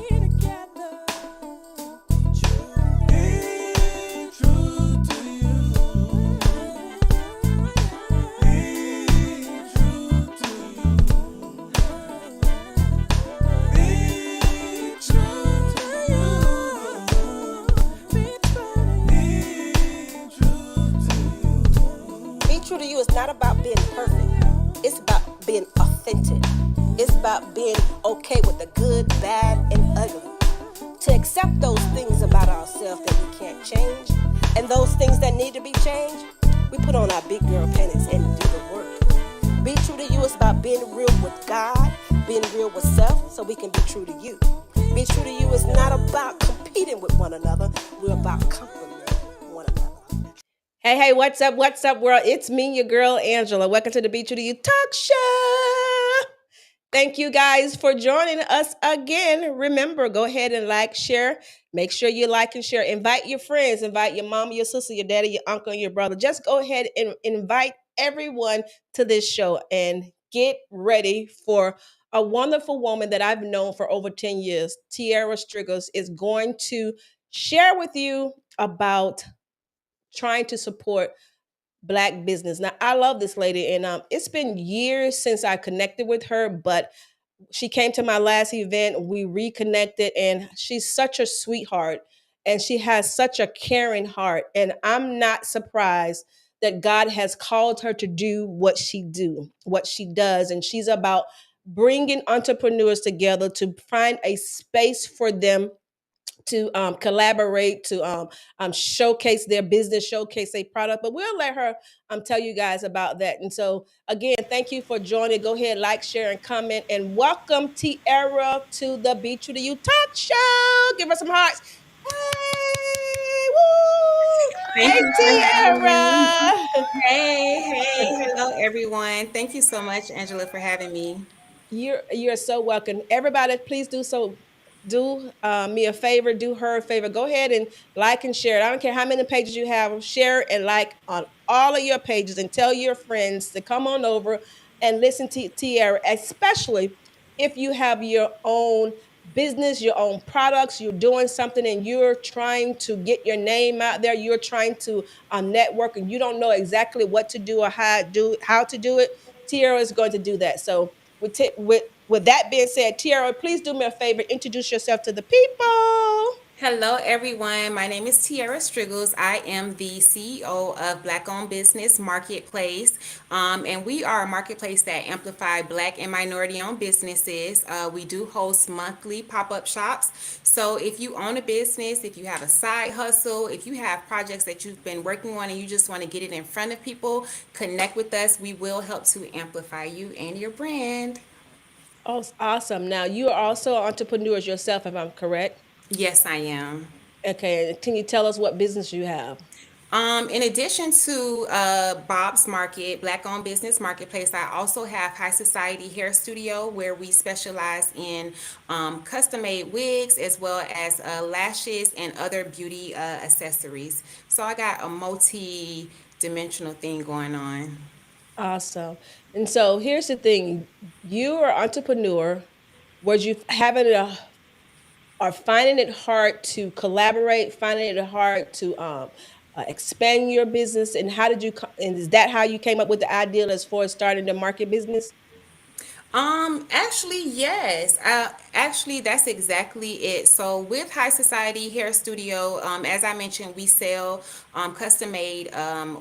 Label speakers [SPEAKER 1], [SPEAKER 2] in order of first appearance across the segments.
[SPEAKER 1] Be true to you. Be true to you. Be true to you. Be true to you.
[SPEAKER 2] Be true to you is not about being perfect. It's about being authentic. It's about being okay with the good, bad, and ugly. To accept those things about ourselves that we can't change, and those things that need to be changed, we put on our big girl panties and do the work. Be true to you is about being real with God, being real with self, so we can be true to you. Be true to you is not about competing with one another. We're about complimenting one another. Hey, what's up, world? It's me, your girl, Angela. Welcome to the BTrue2U Talk Show. Thank you guys for joining us again. Remember, go ahead and like, share. Make sure you like and share. Invite your friends, invite your mama, your sister, your daddy, your uncle, and your brother. Just go ahead and invite everyone to this show and get ready for a wonderful woman that I've known for over 10 years. Tiara Striggles is going to share with you about trying to support Black business. Now, I love this lady, and it's been years since I connected with her, but she came to my last event. We reconnected, and she's such a sweetheart, and she has such a caring heart. And I'm not surprised that God has called her to do what she does, and she's about bringing entrepreneurs together to find a space for them to collaborate, to showcase their business, showcase a product. But we'll let her tell you guys about that. And so, again, thank you for joining. Go ahead, like, share, and comment. And welcome, Tiara, to the BTrue2U Talk Show. Give us some hearts. Hey, woo!
[SPEAKER 3] Thank
[SPEAKER 2] Hey,
[SPEAKER 3] you for having me.
[SPEAKER 2] Tiara.
[SPEAKER 3] Hey, hello everyone. Thank you so much, Angela, for having me.
[SPEAKER 2] You're so welcome. Everybody, please do me a favor, do her a favor. Go ahead and like and share it. I don't care how many pages you have. Share and like on all of your pages, and tell your friends to come on over and listen to Tiara, especially if you have your own business, your own products, you're doing something and you're trying to get your name out there, you're trying to network, and you don't know exactly what to do or how to do it. Tiara is going to do that. So with that being said, Tiara, please do me a favor, introduce yourself to the people.
[SPEAKER 3] Hello everyone. My name is Tiara Striggles. I am the CEO of Black Owned Business Marketplace. And we are a marketplace that amplify Black and minority owned businesses. We do host monthly pop-up shops. So if you own a business, if you have a side hustle, if you have projects that you've been working on and you just want to get it in front of people, connect with us. We will help to amplify you and your brand.
[SPEAKER 2] Oh, awesome. Now, you are also entrepreneurs yourself, if I'm correct.
[SPEAKER 3] Yes, I am.
[SPEAKER 2] Okay, can you tell us what business you have?
[SPEAKER 3] In addition to Bob's Market, Black Owned Business Marketplace, I also have High Society Hair Studio where we specialize in custom made wigs as well as lashes and other beauty accessories. So I got a multi dimensional thing going on.
[SPEAKER 2] Awesome. And so here's the thing: you are an entrepreneur. Was you having it or finding it hard to collaborate, finding it hard to expand your business? And how did and is that how you came up with the idea as far as starting the market business?
[SPEAKER 3] Actually, yes. Actually, that's exactly it. So, with High Society Hair Studio, as I mentioned, we sell custom made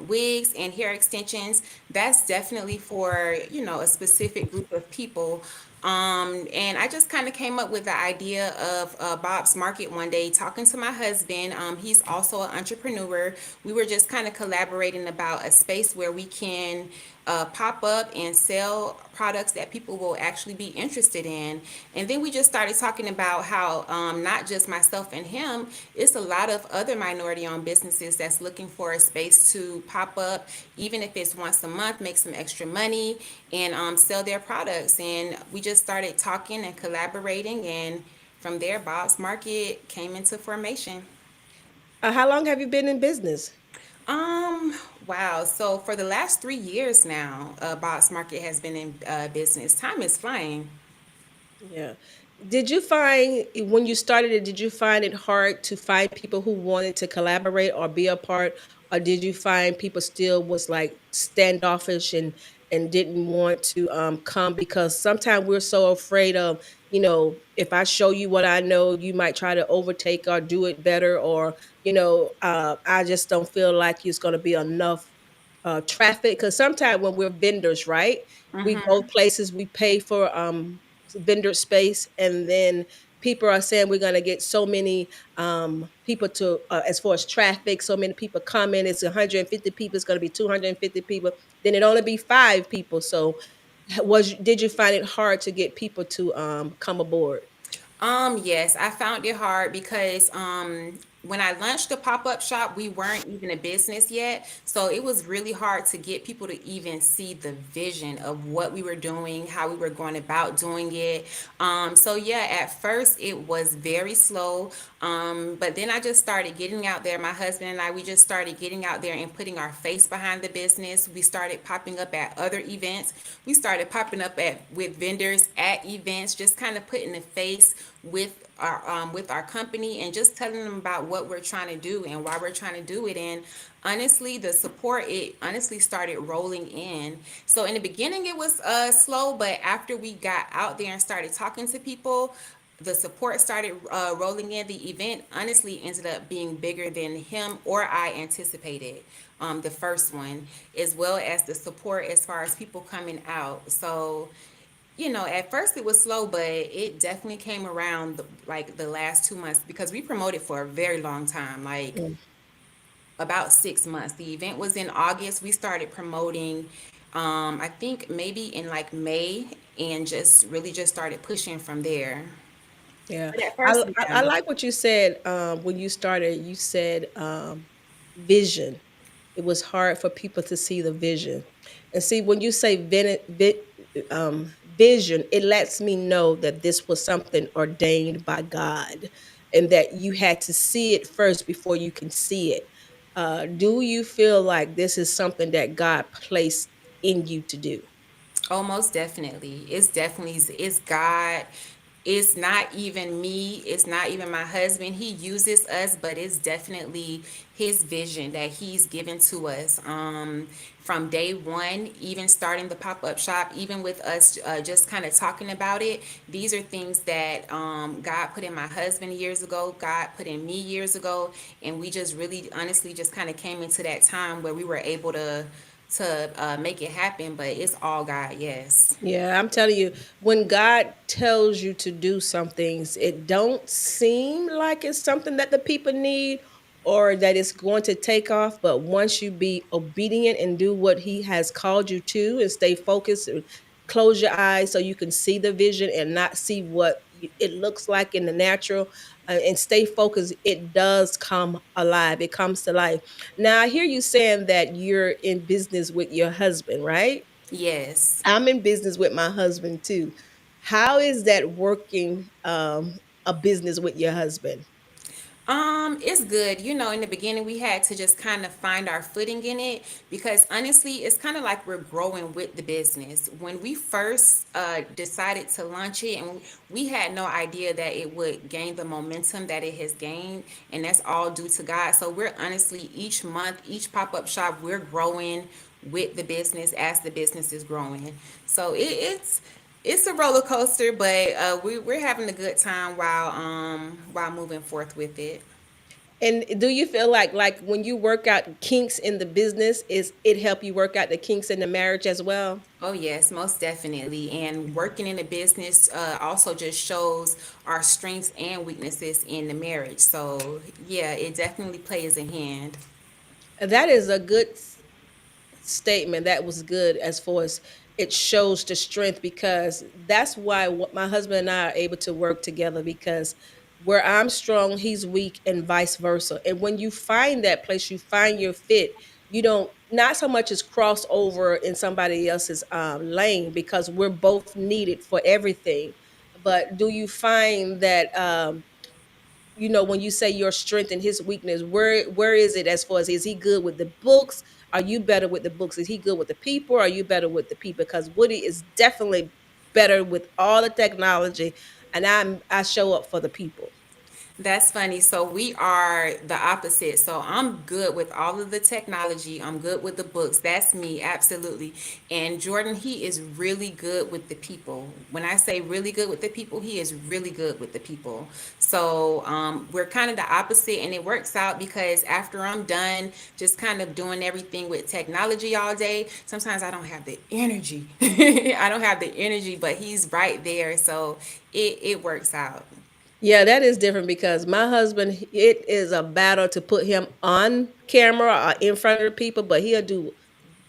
[SPEAKER 3] wigs and hair extensions. That's definitely for, a specific group of people. And I just kind of came up with the idea of Bob's Market one day, talking to my husband. He's also an entrepreneur. We were just kind of collaborating about a space where we can pop up and sell products that people will actually be interested in. And then we just started talking about how not just myself and him, it's a lot of other minority owned businesses that's looking for a space to pop up, even if it's once a month, make some extra money and sell their products. And we just started talking and collaborating. And from there, Bob's Market came into formation.
[SPEAKER 2] How long have you been in business?
[SPEAKER 3] Um, wow. So for the last 3 years now, Bob's Market has been in business. Time is flying.
[SPEAKER 2] Yeah. Did you find when you started it, did you find it hard to find people who wanted to collaborate or be a part, or did you find people still was like standoffish and didn't want to come because sometimes we're so afraid of, if I show you what I know, you might try to overtake or do it better, or I just don't feel like it's going to be enough traffic because sometimes when we're vendors, right? We go places, we pay for vendor space, and then people are saying we're going to get so many people to as far as traffic, so many people coming. It's 150 people. It's going to be 250 people. Then it only be 5 people. So was did you find it hard to get people to come aboard?
[SPEAKER 3] Yes, I found it hard because when I launched the pop-up shop, we weren't even a business yet. So it was really hard to get people to even see the vision of what we were doing, how we were going about doing it. So yeah, at first it was very slow. But then I just started getting out there. My husband and I, we just started getting out there and putting our face behind the business. We started popping up at other events. We started popping up at with vendors at events, just kind of putting a face with our company and just telling them about what we're trying to do and why we're trying to do it. And honestly, the support, it honestly started rolling in. So in the beginning it was slow, but after we got out there and started talking to people, the support started rolling in. The event honestly ended up being bigger than him or I anticipated. The first one, as well as the support as far as people coming out. So, at first it was slow, but it definitely came around like the last 2 months because we promoted for a very long time, like
[SPEAKER 2] Mm.
[SPEAKER 3] about 6 months. The event was in August. We started promoting, I think maybe in like May, and just really just started pushing from there.
[SPEAKER 2] Yeah,
[SPEAKER 3] But at
[SPEAKER 2] I,
[SPEAKER 3] first,
[SPEAKER 2] I
[SPEAKER 3] yeah.
[SPEAKER 2] I like what you said when you started. You said vision. It was hard for people to see the vision, and see when you say vision, it lets me know that this was something ordained by God, and that you had to see it first before you can see it. Do you feel like this is something that God placed in you to do?
[SPEAKER 3] Oh, most definitely. It's definitely it's God. It's not even me. It's not even my husband. He uses us, but it's definitely his vision that he's given to us. From day one, even starting the pop up shop, even with us just kind of talking about it. These are things that God put in my husband years ago. God put in me years ago, and we just really, honestly, just kind of came into that time where we were able to make it happen, but it's all God, yes.
[SPEAKER 2] Yeah, I'm telling you, when God tells you to do some things, it don't seem like it's something that the people need or that it's going to take off. But once you be obedient and do what He has called you to, and stay focused, and close your eyes so you can see the vision and not see what it looks like in the natural, and stay focused, it does come alive. It comes to life. Now, I hear you saying that you're in business with your husband, right?
[SPEAKER 3] Yes.
[SPEAKER 2] I'm in business with my husband too. How is that working a business with your husband?
[SPEAKER 3] It's good. In the beginning we had to just kind of find our footing in it because honestly, it's kind of like we're growing with the business. When we first decided to launch it, and we had no idea that it would gain the momentum that it has gained, and that's all due to God. So we're honestly each month, each pop-up shop, we're growing with the business as the business is growing. So it's a roller coaster, but we're having a good time while moving forth with it.
[SPEAKER 2] And do you feel like when you work out kinks in the business, is it help you work out the kinks in the marriage as well?
[SPEAKER 3] Oh yes, most definitely. And working in a business also just shows our strengths and weaknesses in the marriage. So yeah, it definitely plays a hand.
[SPEAKER 2] That is a good statement. That was good as far as it shows the strength, because that's why what my husband and I are able to work together, because where I'm strong, he's weak, and vice versa. And when you find that place, you find your fit. You don't, not so much as cross over in somebody else's lane, because we're both needed for everything. But do you find that when you say your strength and his weakness, where is it as far as, is he good with the books? Are you better with the books? Is he good with the people? Are you better with the people? Because Woody is definitely better with all the technology. and I show up for the people.
[SPEAKER 3] That's funny. So we are the opposite. So I'm good with all of the technology. I'm good with the books. That's me, absolutely. And Jordan, he is really good with the people. When I say really good with the people, he is really good with the people. So we're kind of the opposite, and it works out because after I'm done just kind of doing everything with technology all day, sometimes I don't have the energy. I don't have the energy, but he's right there. So it works out.
[SPEAKER 2] Yeah, that is different because my husband, it is a battle to put him on camera or in front of the people, but he'll do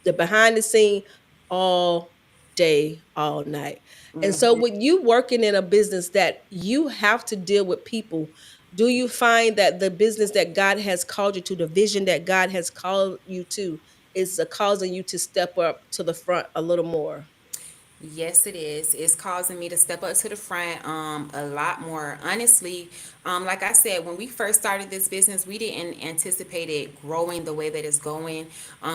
[SPEAKER 2] the behind the scene all day, all night. And so, with you working in a business that you have to deal with people, do you find that the business that God has called you to, the vision that God has called you to, is causing you to step up to the front a little more?
[SPEAKER 3] Yes, it is. It's causing me to step up to the front a lot more. Honestly, like I said, when we first started this business, we didn't anticipate it growing the way that it's going.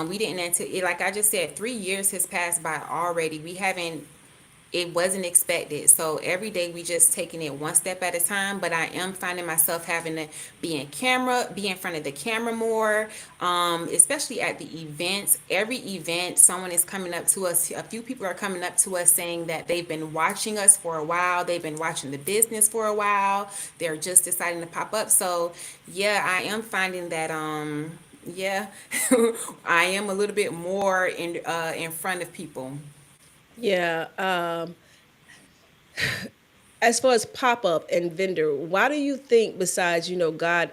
[SPEAKER 3] We didn't anticipate, like I just said, 3 years has passed by already. We haven't it wasn't expected. So every day we just taking it one step at a time. But I am finding myself having to be in front of the camera more, especially at the events. Every event, someone is coming up to us. A few people are coming up to us saying that they've been watching us for a while. They've been watching the business for a while. They're just deciding to pop up. So yeah, I am finding that yeah, I am a little bit more in front of people.
[SPEAKER 2] Yeah. As far as pop up and vendor, why do you think, besides God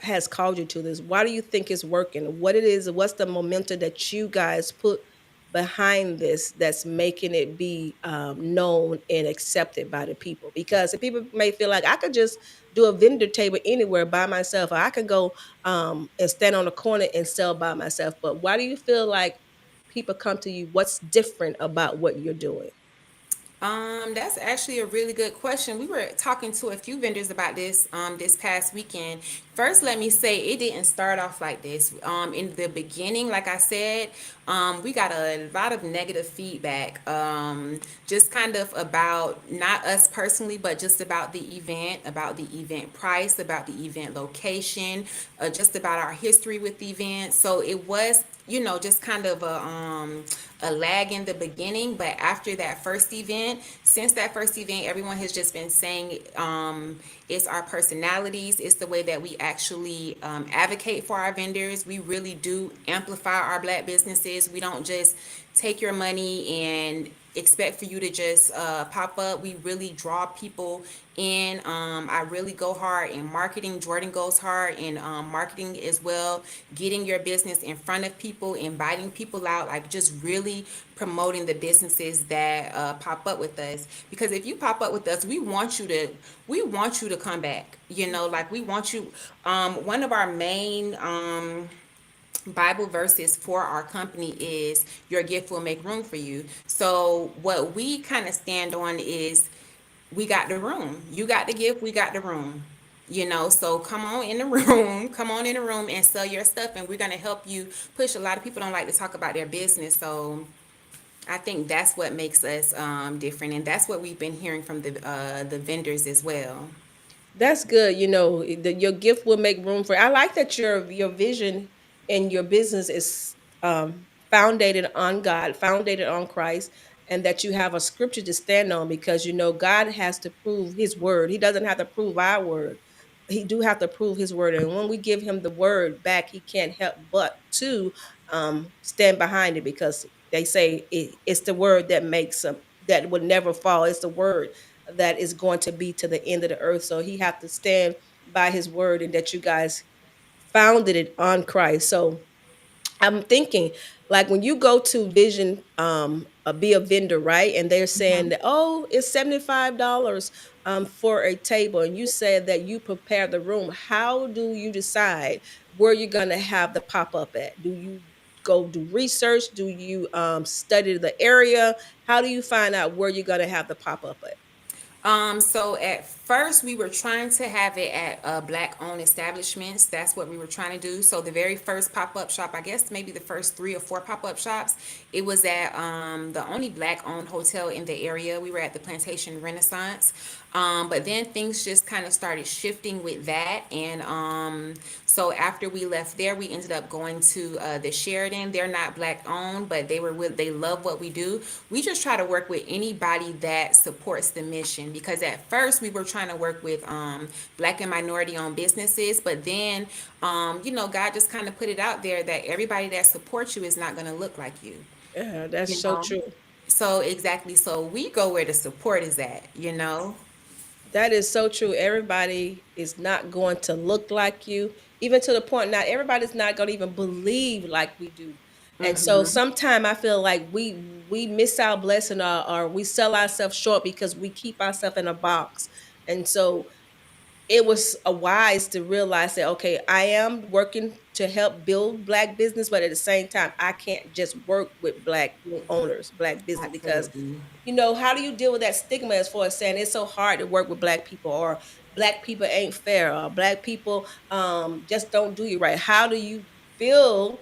[SPEAKER 2] has called you to this? Why do you think it's working? What it is? What's the momentum that you guys put behind this that's making it be known and accepted by the people? Because the people may feel like I could just do a vendor table anywhere by myself, or I could go and stand on a corner and sell by myself. But why do you feel like people come to you? What's different about what you're doing?
[SPEAKER 3] That's actually a really good question. We were talking to a few vendors about this this past weekend. First, let me say it didn't start off like this. In the beginning, like I said, we got a lot of negative feedback. Just kind of about not us personally, but just about the event price, about the event location, just about our history with the event. So it was, just kind of a lag in the beginning, but after that first event, since that first event, everyone has just been saying it's our personalities, it's the way that we actually advocate for our vendors. We really do amplify our black businesses. We don't just take your money and expect for you to just pop up. We really draw people in. I really go hard in marketing. Jordan goes hard in marketing as well, getting your business in front of people, inviting people out, like just really promoting the businesses that pop up with us. Because if you pop up with us, we want you to come back. Like we want you. One of our main Bible verses for our company is your gift will make room for you. So what we kind of stand on is we got the room. You got the gift, we got the room. So come on in the room, come on in the room and sell your stuff, and we're gonna help you push. A lot of people don't like to talk about their business, so I think that's what makes us different, and that's what we've been hearing from the vendors as well.
[SPEAKER 2] That's good. Your gift will make room for. I like that your vision and your business is founded on God, founded on Christ, and that you have a scripture to stand on because God has to prove His word. He doesn't have to prove our word. He do have to prove His word, and when we give Him the word back, He can't help but to stand behind it because they say it's the word that makes them that would never fall. It's the word that is going to be to the end of the earth. So he have to stand by his word and that you guys founded it on Christ. So I'm thinking, like when you go to Vision, be a vendor, right? And they're saying that, oh, it's $75 for a table, and you said that you prepare the room. How do you decide where you're gonna have the pop up at? Do you go do research? Do you study the area? How do you find out where you're gonna have the pop up at?
[SPEAKER 3] So at first we were trying to have it at black owned establishments. That's what we were trying to do. So the very first pop-up shop, I guess maybe the first 3 or 4 pop-up shops, it was at the only black owned hotel in the area. We were at the Plantation Renaissance. But then things just kind of started shifting with that. And so after we left there, we ended up going to the Sheridan. They're not black owned, but they love what we do. We just try to work with anybody that supports the mission, because at first we were trying to work with black and minority owned businesses, but then God just kind of put it out there that everybody that supports you is not going to look like you.
[SPEAKER 2] Yeah, that's
[SPEAKER 3] You
[SPEAKER 2] so
[SPEAKER 3] know.
[SPEAKER 2] true.
[SPEAKER 3] So exactly. So we go where the support is at.
[SPEAKER 2] That is so true. Everybody is not going to look like you, even to the point not everybody's not going to even believe like we do. And so sometimes I feel like we miss our blessing, or we sell ourselves short because we keep ourselves in a box. And so it was a wise to realize that, okay, I am working to help build black business, but at the same time I can't just work with black owners, black business, because
[SPEAKER 3] Absolutely.
[SPEAKER 2] how do you deal with that stigma as far as saying it's so hard to work with black people, or black people ain't fair, or black people just don't do you right? How do you build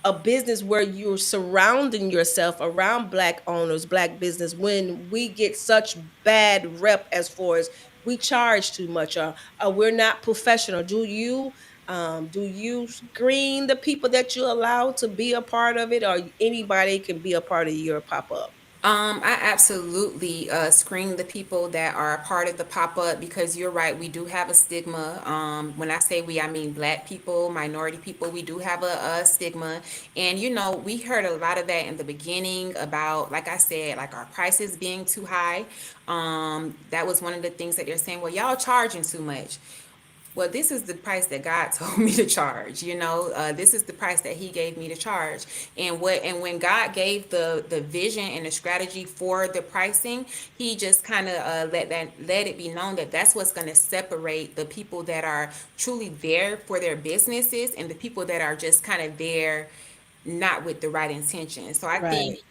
[SPEAKER 2] a business where you're surrounding yourself around black owners, black business, when we get such bad rep as far as we charge too much, or we're not professional? Do you screen the people that you allow to be a part of it, or anybody can be a part of your pop-up?
[SPEAKER 3] I absolutely screen the people that are a part of the pop up, because you're right. We do have a stigma. When I say we, I mean black people, minority people. We do have a stigma, and we heard a lot of that in the beginning about, like I said, like our prices being too high. That was one of the things that they're saying. Well, y'all charging too much. Well, this is the price that God told me to charge. This is the price that He gave me to charge. And when God gave the vision and the strategy for the pricing, He just kind of let it be known that that's what's going to separate the people that are truly there for their businesses, and the people that are just kind of there not with the right intention. So I think,
[SPEAKER 2] Right.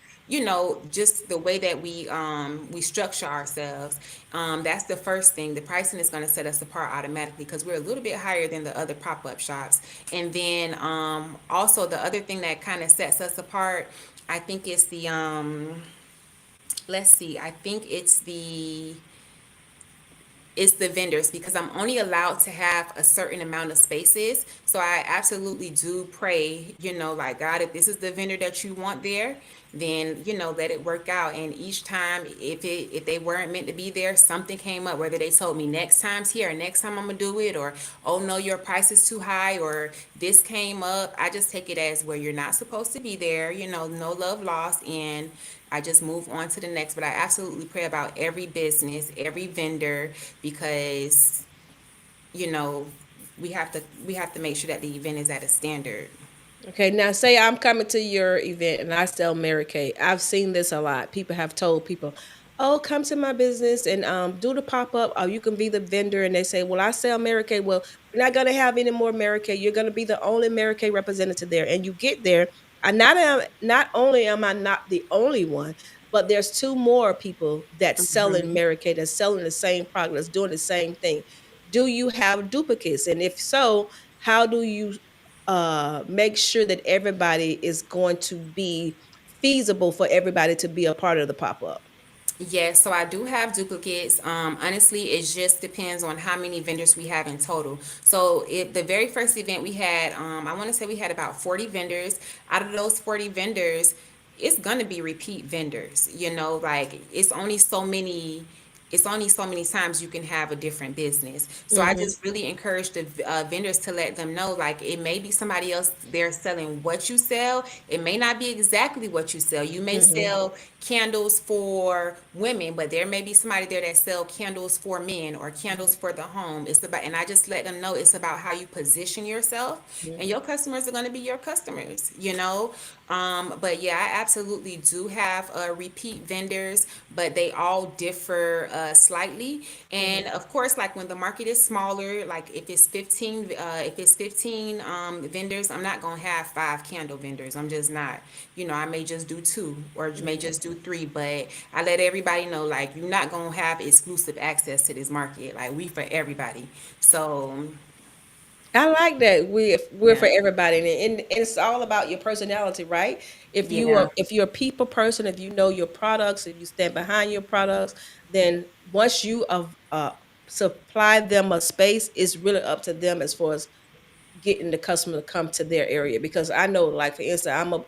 [SPEAKER 3] just the way that we structure ourselves, that's the first thing. The pricing is going to set us apart automatically, because we're a little bit higher than the other pop-up shops. And then also the other thing that kind of sets us apart, I think it's the let's see, I think it's the vendors, because I'm only allowed to have a certain amount of spaces. So I absolutely do pray, like, God, if this is the vendor that you want there, then let it work out. And each time, if they weren't meant to be there, something came up, whether they told me next time's here, or next time I'm gonna do it, or oh no, your price is too high, or this came up. I just take it as where you're not supposed to be there, no love lost, and I just move on to the next. But I absolutely pray about every business, every vendor, because you know we have to make sure that the event is at a standard.
[SPEAKER 2] Okay, now say I'm coming to your event and I sell Mary Kay. I've seen this a lot. People have told people, "Oh, come to my business and do the pop up, or you can be the vendor." And they say, "Well, I sell Mary Kay." Well, we're not gonna have any more Mary Kay. You're gonna be the only Mary Kay representative there. And you get there, and not only am I not the only one, but there's two more people that's selling Mary Kay, that's selling the same product, that's doing the same thing. Do you have duplicates? And if so, how do you make sure that everybody is going to be feasible for everybody to be a part of the pop-up?
[SPEAKER 3] Yes, so I do have duplicates. Honestly, it just depends on how many vendors we have in total. So the very first event we had, I want to say we had about 40 vendors. Out of those 40 vendors, it's gonna be repeat vendors. Like it's only so many times you can have a different business. So I
[SPEAKER 2] Hmm.
[SPEAKER 3] just really encourage the vendors to let them know, like, it may be somebody else there selling what you sell. It may not be exactly what you sell. You may
[SPEAKER 2] Hmm.
[SPEAKER 3] sell candles for women, but there may be somebody there that sell candles for men, or candles for the home. And I just let them know it's about how you position yourself, and your customers are going to be your customers. But yeah, I absolutely do have repeat vendors, but they all differ slightly. And of course, like when the market is smaller, like if it's 15 vendors, I'm not gonna have five candle vendors. I'm just not. I may just do two or may just do three, but I let everybody know like you're not gonna have exclusive access to this market. Like we for everybody. So
[SPEAKER 2] I like that we're for
[SPEAKER 3] yeah.
[SPEAKER 2] everybody, and it's all about your personality, right?
[SPEAKER 3] Yeah.
[SPEAKER 2] If you're a people person, if you know your products, if you stand behind your products, then once you supply them a space, it's really up to them as far as getting the customer to come to their area. Because I know, like for instance,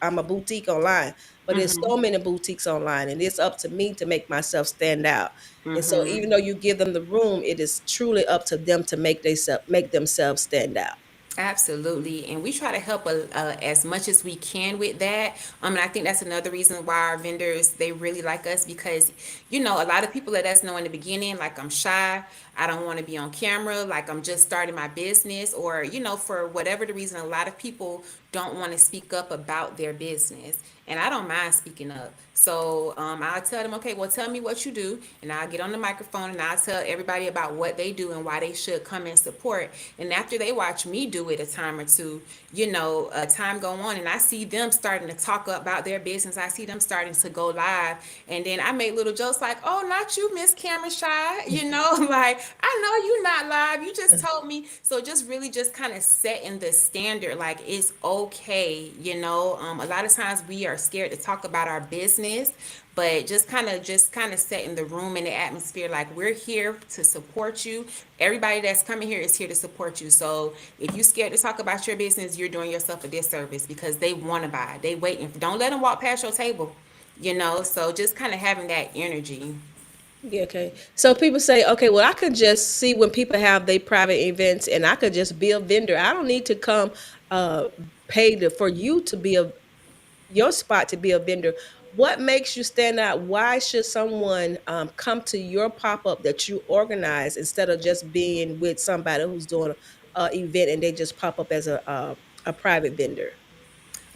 [SPEAKER 2] I'm a boutique online, but there's so many boutiques online, and it's up to me to make myself stand out. And so, even though you give them the room, it is truly up to them to make themselves stand out.
[SPEAKER 3] Absolutely, and we try to help as much as we can with that. And I think that's another reason why our vendors they really like us because, a lot of people let us know in the beginning like I'm shy, I don't want to be on camera, like I'm just starting my business, or for whatever the reason, a lot of people don't want to speak up about their business, and I don't mind speaking up. So I'll tell them, okay, well, tell me what you do, and I'll get on the microphone and I'll tell everybody about what they do and why they should come and support. And after they watch me do it a time or two, time go on, and I see them starting to talk about their business. I see them starting to go live, and then I make little jokes like, "Oh, not you, Miss Camera Shy," like I know you not live. You just told me. So just really just kind of setting the standard, like it's okay. A lot of times we are scared to talk about our business, but just kind of setting the room and the atmosphere like we're here to support you. Everybody that's coming here is here to support you. So if you're scared to talk about your business, you're doing yourself a disservice because they want to buy, they waiting. Don't let them walk past your table. So just kind of having that energy.
[SPEAKER 2] Yeah, okay. So people say, okay, well, I could just see when people have their private events, and I could just be a vendor. I don't need to come uh for you to be a your spot to be a vendor. What makes you stand out? Why should someone come to your pop up that you organize instead of just being with somebody who's doing a event and they just pop up as a private vendor?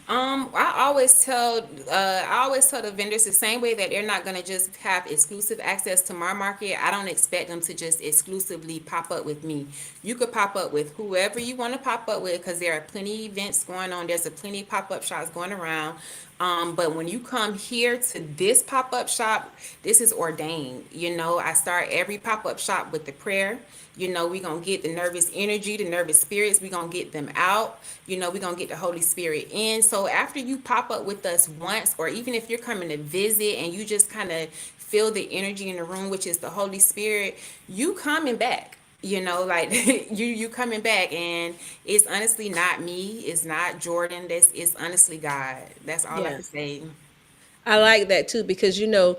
[SPEAKER 3] I always tell the vendors the same way that they're not gonna just have exclusive access to my market. I don't expect them to just exclusively pop up with me. You could pop up with whoever you want to pop up with because there are plenty events going on. There's a plenty pop up shops going around. But when you come here to this pop up shop, this is ordained. I start every pop up shop with the prayer. We're going to get the nervous energy, the nervous spirits, we're going to get them out. We're going to get the Holy Spirit in. So after you pop up with us once, or even if you're coming to visit and you just kind of feel the energy in the room, which is the Holy Spirit, you coming back. Like you coming back, and it's honestly not me, it's not Jordan, this is honestly God. That's all I
[SPEAKER 2] Yeah.
[SPEAKER 3] can say.
[SPEAKER 2] I like that too because you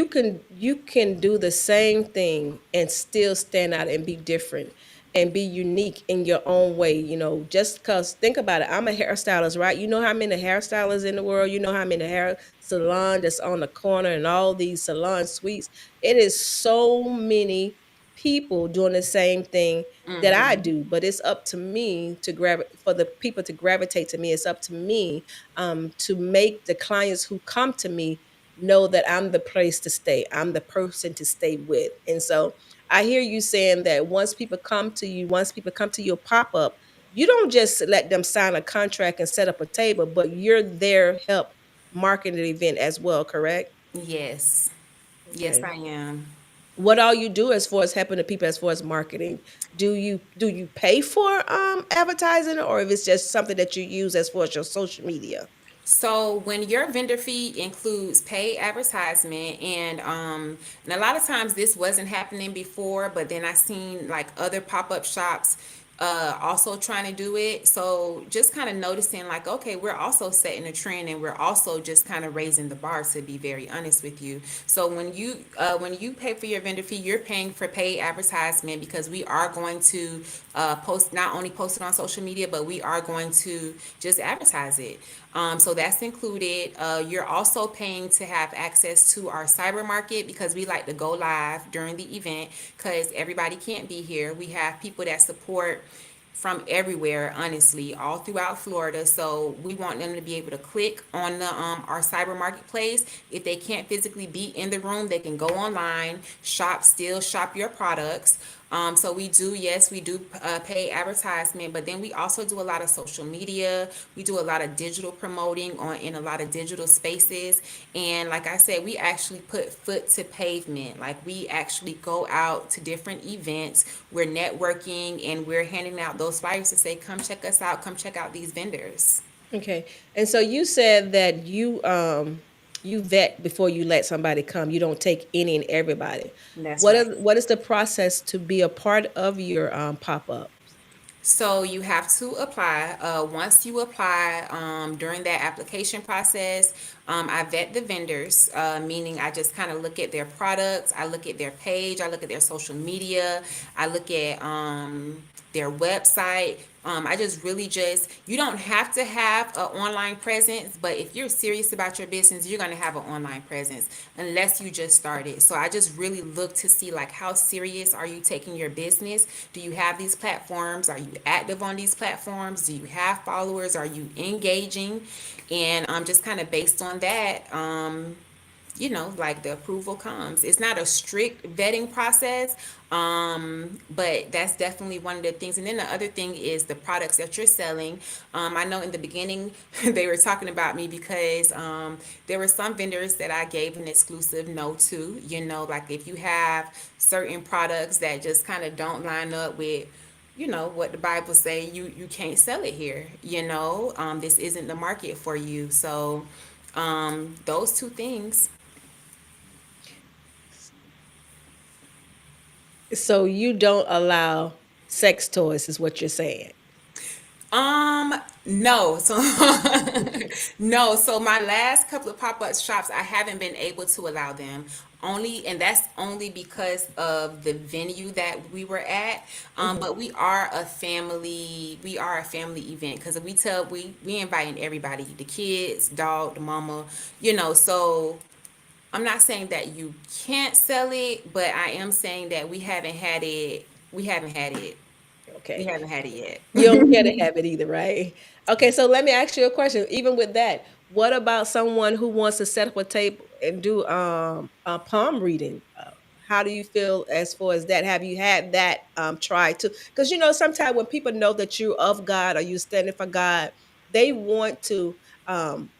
[SPEAKER 2] can do the same thing and still stand out and be different and be unique in your own way. Just cause think about it, I'm a hairstylist, right? You know how many hairstylists in the world? You know how many hair salon that's on the corner and all these salon suites? It is so many people doing the same thing that I do, but it's up to me to grab for the people to gravitate to me. It's up to me to make the clients who come to me know that I'm the place to stay. I'm the person to stay with. And so I hear you saying that once people come to your pop up, you don't just let them sign a contract and set up a table, but you're there help market the event as well, correct?
[SPEAKER 3] Yes. Yes,
[SPEAKER 2] Okay.
[SPEAKER 3] I am.
[SPEAKER 2] What all you do as far as helping the people as far as marketing? Do you pay for advertising, or if it's just something that you use as far as your social media?
[SPEAKER 3] So when your vendor fee includes paid advertisement, and a lot of times this wasn't happening before, but then I seen like other pop-up shops also trying to do it. So just kind of noticing like, okay, we're also setting a trend, and we're also just kind of raising the bar, to be very honest with you. So when you pay for your vendor fee, you're paying for paid advertisement because we are going to post, not only post it on social media, but we are going to just advertise it. So that's included. You're also paying to have access to our cyber market because we like to go live during the event because everybody can't be here. We have people that support from everywhere, honestly, all throughout Florida. So we want them to be able to click on the our cyber marketplace. If they can't physically be in the room, they can go online, shop your products. So we do, yes, we do pay advertisement, but then we also do a lot of social media. We do a lot of digital promoting on in a lot of digital spaces. And like I said, we actually put foot to pavement. Like we actually go out to different events. We're networking and we're handing out those flyers to say, come check us out, come check out these vendors.
[SPEAKER 2] Okay. And so you said that you vet before you let somebody come. You don't take any and everybody.
[SPEAKER 3] That's right.
[SPEAKER 2] What is the process to be a part of your pop-up?
[SPEAKER 3] So you have to apply. Once you apply, during that application process, I vet the vendors, meaning I just kind of look at their products, I look at their page, I look at their social media, I look at their website. I just really just, you don't have to have an online presence, but if you're serious about your business, you're going to have an online presence unless you just started. So I just really look to see like how serious are you taking your business? Do you have these platforms? Are you active on these platforms? Do you have followers? Are you engaging? And just kind of based on that, like the approval comes. It's not a strict vetting process, but that's definitely one of the things. And then the other thing is the products that you're selling. I know in the beginning they were talking about me because there were some vendors that I gave an exclusive no to. Like if you have certain products that just kind of don't line up with what the Bible say, you can't sell it here. This isn't the market for you. So those two things.
[SPEAKER 2] So you don't allow sex toys, is what you're saying.
[SPEAKER 3] No. So no. So my last couple of pop-up shops, I haven't been able to allow them. Only, and that's only because of the venue that we were at.
[SPEAKER 2] Hmm.
[SPEAKER 3] But we are a family. We are a family event because we inviting everybody, the kids, dog, the mama. So I'm not saying that you can't sell it, but I am saying that we haven't had it. We haven't had it. We
[SPEAKER 2] Okay.
[SPEAKER 3] haven't had it
[SPEAKER 2] You
[SPEAKER 3] yet.
[SPEAKER 2] don't care to have it either, right? Okay, so let me ask you a question. Even with that, what about someone who wants to set up a tape and do a palm reading? How do you feel as far as that? Have you had that tried to? Because sometimes when people know that you're of God or you're standing for God, they want to um,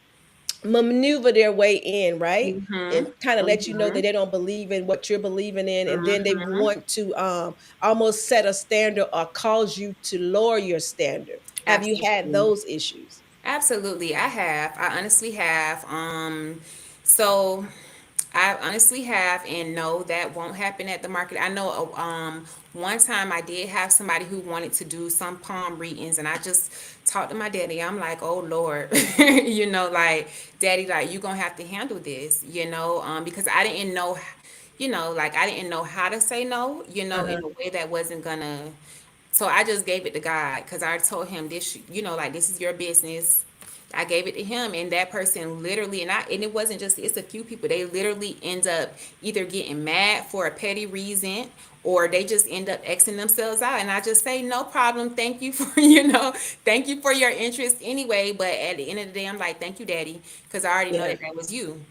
[SPEAKER 2] maneuver their way in, right? And kind of let you know that they don't believe in what you're believing in, and then they want to almost set a standard or cause you to lower your standard. Have you had
[SPEAKER 3] Absolutely.
[SPEAKER 2] those issues?
[SPEAKER 3] Absolutely. I have. I honestly have. So I honestly have, and no, that won't happen at the market. I know one time I did have somebody who wanted to do some palm readings, and I just talked to my daddy. I'm like, oh Lord, like daddy, like you gonna have to handle this, because I didn't know, like I didn't know how to say no, in
[SPEAKER 2] Uh-huh.
[SPEAKER 3] a way that wasn't gonna. So I just gave it to God because I told him this, like this is your business. I gave it to him, and that person literally, and it wasn't just, it's a few people. They literally end up either getting mad for a petty reason, or they just end up Xing themselves out. And I just say, no problem. Thank you for, thank you for your interest anyway. But at the end of the day, I'm like, thank you, daddy, because I already know
[SPEAKER 2] Yeah.
[SPEAKER 3] that was you.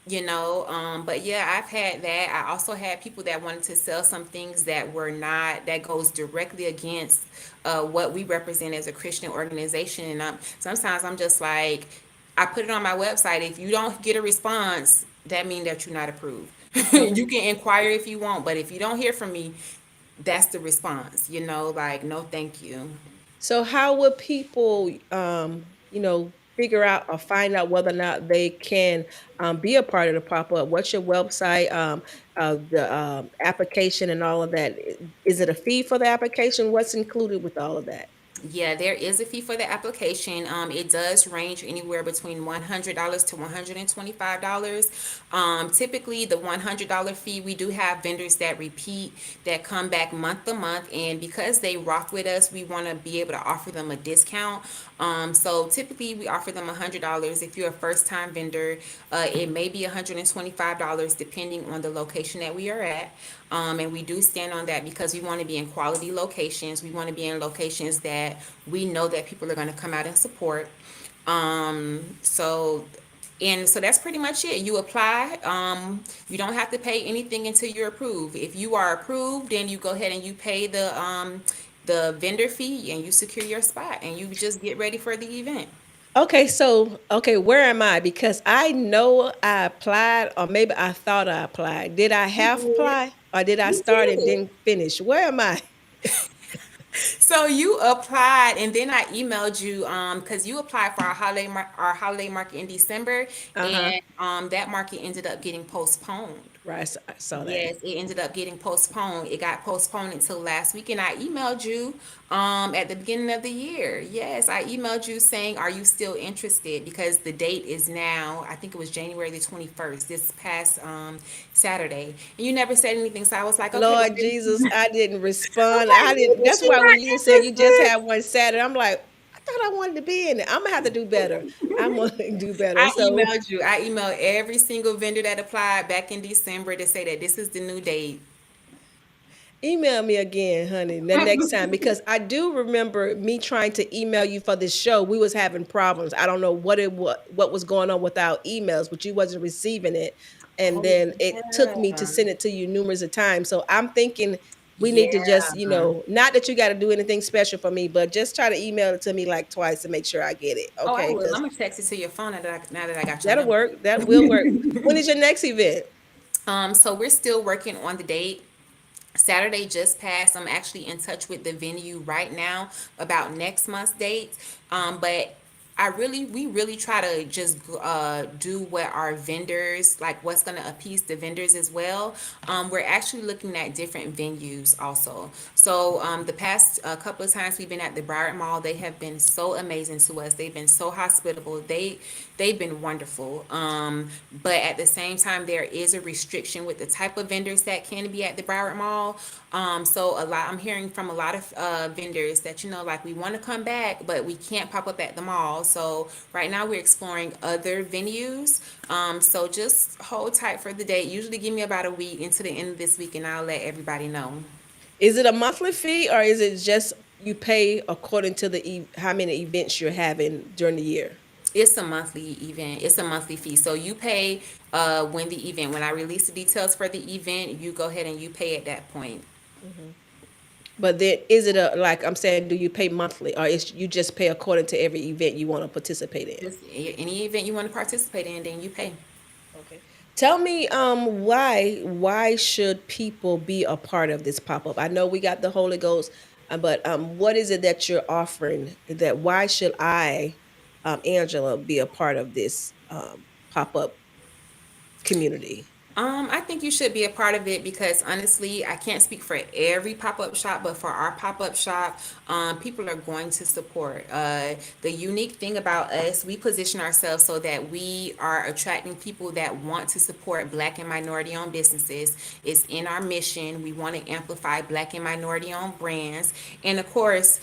[SPEAKER 3] But yeah, I've had that. I also had people that wanted to sell some things that were not, that goes directly against what we represent as a Christian organization. And sometimes I'm just like, I put it on my website. If you don't get a response, that means that you're not approved. You
[SPEAKER 2] Okay.
[SPEAKER 3] can inquire if you want, but if you don't hear from me, that's the response. Like no, thank you.
[SPEAKER 2] So how would people, figure out or find out whether or not they can be a part of the pop up? What's your website? The application and all of that. Is it a fee for the application? What's included with all of that?
[SPEAKER 3] Yeah, there is a fee for the application. It does range anywhere between $100 to $125. Typically, the $100 fee, we do have vendors that repeat, that come back month to month, and because they rock with us, we want to be able to offer them a discount. So typically, we offer them $100. If you're a first time vendor, it may be $125 depending on the location that we are at. And we do stand on that because we want to be in quality locations. We want to be in locations that we know that people are going to come out and support. So and so that's pretty much it. You apply. You don't have to pay anything until you're approved. If you are approved, then you go ahead and you pay the vendor fee and you secure your spot and you just get ready for the event.
[SPEAKER 2] Okay, so okay, where am I? Because I know I applied, or maybe I thought I applied. Did I
[SPEAKER 3] You
[SPEAKER 2] half
[SPEAKER 3] did.
[SPEAKER 2] apply, or did I
[SPEAKER 3] You
[SPEAKER 2] start and
[SPEAKER 3] did.
[SPEAKER 2] didn't finish? Where am I?
[SPEAKER 3] So you applied, and then I emailed you because you applied for our holiday market in December,
[SPEAKER 2] Uh huh.
[SPEAKER 3] and that market ended up getting postponed.
[SPEAKER 2] Right, I saw that.
[SPEAKER 3] Yes, it ended up getting postponed. It got postponed until last week, and I emailed you at the beginning of the year. Yes, I emailed you saying, "Are you still interested?" Because the date is now, I think it was January the 21st, this past Saturday, and you never said anything. So I was like, "Okay, well,
[SPEAKER 2] Lord Jesus, I didn't respond.
[SPEAKER 3] okay,
[SPEAKER 2] I didn't.
[SPEAKER 3] maybe
[SPEAKER 2] That's
[SPEAKER 3] she's
[SPEAKER 2] why when you
[SPEAKER 3] not
[SPEAKER 2] said you just
[SPEAKER 3] interested."
[SPEAKER 2] had one Saturday, I'm like, I thought I wanted to be in it. I'm gonna have to do better. I'm gonna do better.
[SPEAKER 3] I
[SPEAKER 2] So
[SPEAKER 3] emailed you. I emailed every single vendor that applied back in December to say that this is the new date.
[SPEAKER 2] email me again, honey, the next time because I do remember me trying to email you for this show. We was having problems. I don't know what was going on with our emails, but you wasn't receiving it, and
[SPEAKER 3] Oh
[SPEAKER 2] then it took me to
[SPEAKER 3] yeah,
[SPEAKER 2] send it to you numerous of times. So I'm thinking we need to just,
[SPEAKER 3] yeah.
[SPEAKER 2] not that you got to do anything special for me, but just try to email it to me like twice to make sure I get it.
[SPEAKER 3] Oh, I
[SPEAKER 2] Okay,
[SPEAKER 3] will. I'm
[SPEAKER 2] because
[SPEAKER 3] gonna text it to your phone now that I got your
[SPEAKER 2] that'll
[SPEAKER 3] number.
[SPEAKER 2] work. That will work. When is your next event?
[SPEAKER 3] So we're still working on the date. Saturday just passed. I'm actually in touch with the venue right now about next month's dates. But we really try to just do what our vendors like, what's going to appease the vendors as well. We're actually looking at different venues also. So the past couple of times we've been at the Broward Mall, they have been so amazing to us. They've been so hospitable. They've been wonderful. But at the same time, there is a restriction with the type of vendors that can be at the Broward Mall. So I'm hearing from a lot of vendors that, like, we want to come back, but we can't pop up at the mall. So right now we're exploring other venues. So just hold tight for the date. Usually give me about a week into the end of this week, and I'll let everybody know.
[SPEAKER 2] Is it a monthly fee or is it just you pay according to how many events you're having during the year?
[SPEAKER 3] It's a monthly event. It's a monthly fee. So you pay when I release the details for the event, you go ahead and you pay at that point.
[SPEAKER 2] Mhm. But then is it a like I'm saying, do you pay monthly or is you just pay according to every event you want to participate in?
[SPEAKER 3] Just any event you want to participate in, then you pay.
[SPEAKER 2] Okay. Tell me why should people be a part of this pop-up? I know we got the Holy Ghost, but what is it that you're offering that why should I Angela be a part of this pop-up community?
[SPEAKER 3] I think you should be a part of it because honestly, I can't speak for every pop up shop, but for our pop up shop, people are going to support. The unique thing about us, we position ourselves so that we are attracting people that want to support Black and minority owned businesses. It's in our mission. We want to amplify Black and minority owned brands, and of course,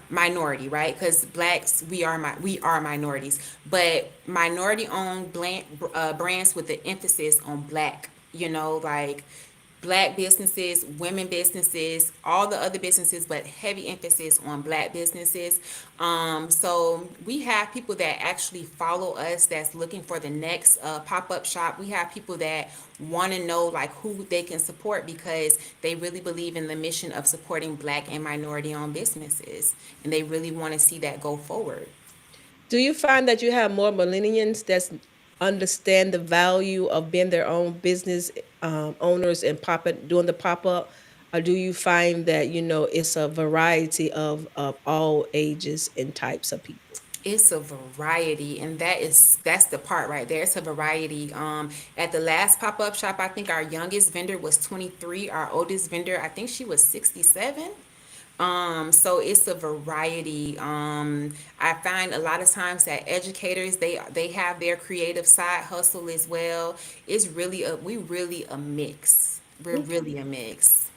[SPEAKER 3] minority, right? Because Blacks, we are minorities, but minority owned brands with the emphasis on Black, like Black businesses, women businesses, all the other businesses, but heavy emphasis on Black businesses. So we have people that actually follow us that's looking for the next pop-up shop. We have people that want to know like who they can support because they really believe in the mission of supporting Black and minority owned businesses, and they really want to see that go forward.
[SPEAKER 2] Do you find that you have more millennials that understand the value of being their own business owners and doing the pop up, or do you find that it's a variety of all ages and types of people?
[SPEAKER 3] It's a variety, and that's the part right there. It's a variety. At the last pop-up shop, I think our youngest vendor was 23. Our oldest vendor, I think she was 67. So it's a variety. I find a lot of times that educators they have their creative side hustle as well. It's really we really a mix. We're
[SPEAKER 2] Okay.
[SPEAKER 3] really a mix.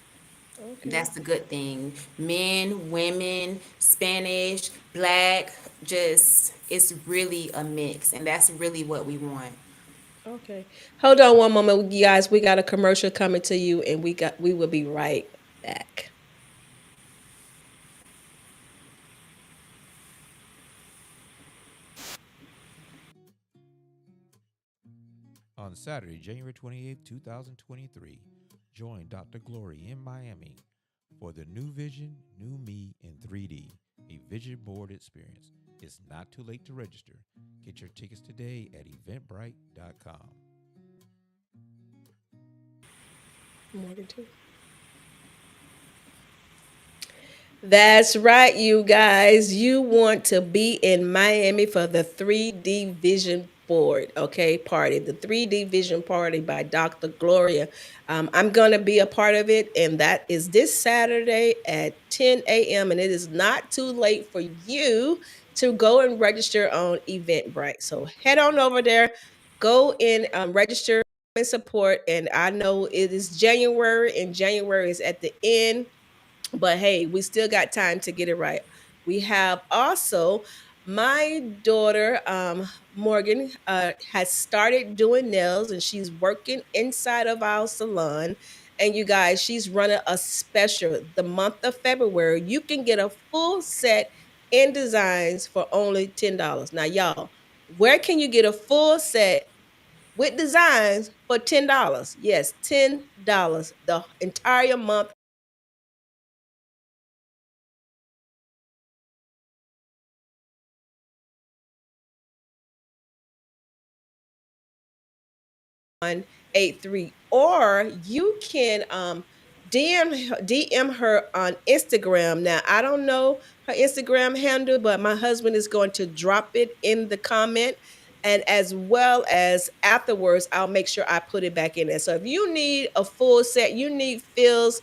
[SPEAKER 2] Okay.
[SPEAKER 3] That's the good thing. Men, women, Spanish, black, just it's really a mix, and that's really what we want.
[SPEAKER 2] Okay. Hold on one moment, you guys. We got a commercial coming to you, and we will be right back.
[SPEAKER 4] On Saturday, January 28th, 2023, join Dr. Glory in Miami for the New Vision, New Me in 3D, a vision board experience. It's not too late to register. Get your tickets today at eventbrite.com.
[SPEAKER 2] Morgan too. That's right, you guys. You want to be in Miami for the 3D Vision Board, okay, party. The 3D Vision Party by Dr. Gloria. I'm going to be a part of it, and that is this Saturday at 10 a.m. And it is not too late for you to go and register on Eventbrite. So head on over there, go and register and support. And I know it is January, and January is at the end, but hey, we still got time to get it right. We have also my daughter, Morgan, has started doing nails, and she's working inside of our salon. And you guys, she's running a special the month of February. You can get a full set in designs for only $10. Now, y'all, where can you get a full set with designs for $10? Yes, $10 the entire month. 83, or you can DM her on Instagram. Now, I don't know her Instagram handle, but my husband is going to drop it in the comment, and as well as afterwards I'll make sure I put it back in there. So if you need a full set, you need fills,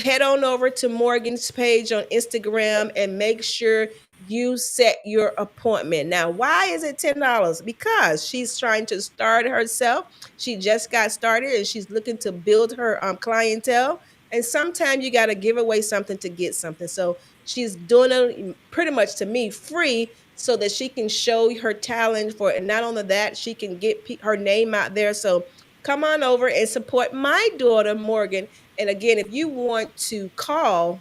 [SPEAKER 2] head on over to Morgan's page on Instagram and make sure you set your appointment. Now, why is it $10? Because she's trying to start herself. She just got started, and she's looking to build her clientele. And sometimes you got to give away something to get something. So she's doing it pretty much to me free so that she can show her talent for it. And not only that, she can get her name out there. So come on over and support my daughter, Morgan. And again, if you want to call,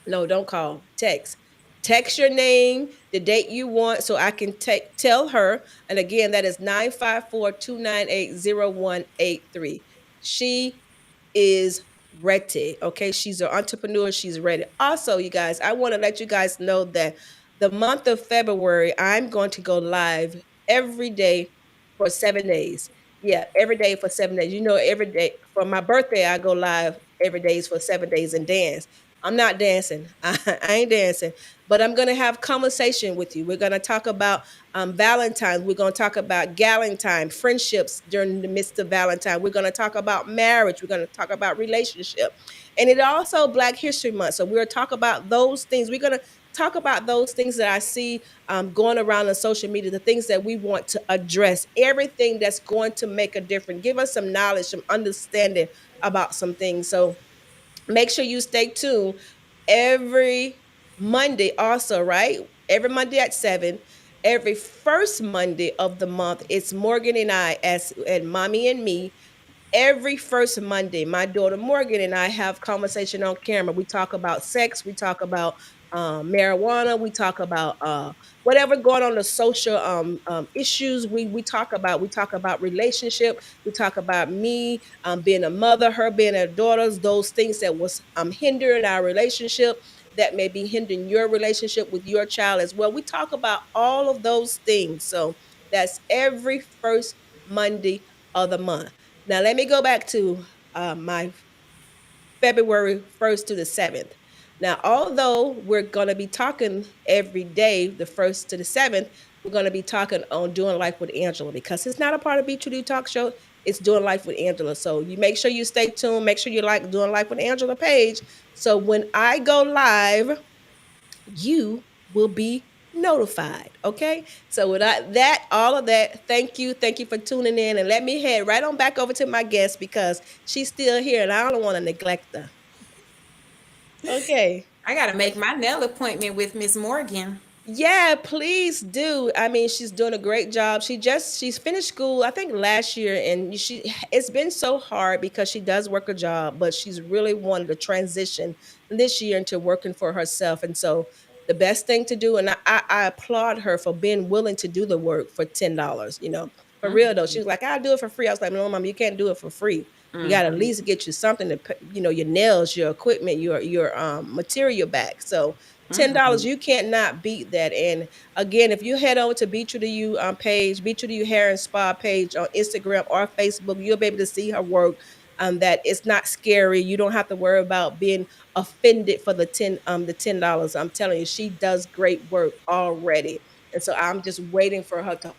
[SPEAKER 2] no, don't call, text. Text your name, the date you want, so I can tell her. And again, that is 954-298-0183. She is ready. Okay. She's an entrepreneur. She's ready. Also, you guys, I want to let you guys know that the month of February, I'm going to go live every day for 7 days. Yeah, every day for 7 days. You know, every day for my birthday, I go live every day for 7 days and dance. I'm not dancing. I ain't dancing, but I'm gonna have conversation with you. We're gonna talk about Valentine's. We're gonna talk about Galentine, friendships during the midst of Valentine. We're gonna talk about marriage. We're gonna talk about relationship, and it also Black History Month. So we're talk about those things. We're gonna talk about those things that I see going around on social media, the things that we want to address, everything that's going to make a difference. Give us some knowledge, some understanding about some things. So make sure you stay tuned every Monday, also, right? Every Monday at 7. Every first Monday of the month, it's Morgan and I, as and Mommy and Me. Every first Monday, my daughter Morgan and I have conversation on camera. We talk about sex, we talk about marijuana, we talk about whatever going on the social issues. We talk about relationship. We talk about me being a mother, her being a daughter. Those things that was hindering our relationship, that may be hindering your relationship with your child as well. We talk about all of those things. So that's every first Monday of the month. Now, let me go back to my February 1st to the 7th. Now, although we're going to be talking every day, the 1st to the 7th, we're going to be talking on Doing Life with Angela, because it's not a part of BTrue2U Talk Show. It's Doing Life with Angela. So you make sure you stay tuned. Make sure you like Doing Life with Angela page. So when I go live, you will be notified. Okay. So without that, all of that, thank you for tuning in, and let me head right on back over to my guest because she's still here and I don't want to neglect her. Okay.
[SPEAKER 3] I gotta make my nail appointment with Miss Morgan.
[SPEAKER 2] Yeah, please do. I mean, she's doing a great job. She's finished school, I think last year, and it's been so hard because she does work a job, but she's really wanted to transition this year into working for herself. And so the best thing to do, and I applaud her for being willing to do the work for $10, For real though. She was like, I'll do it for free. I was like, no, mom, you can't do it for free. You got to at least get you something to put, your nails, your equipment, your material back. So $10, you can't not beat that. And again, if you head over to BTrue2U page, BTrue2U Hair and Spa page on Instagram or Facebook, you'll be able to see her work. That it's not scary. You don't have to worry about being offended for the $10. I'm telling you, she does great work already. And so I'm just waiting for her to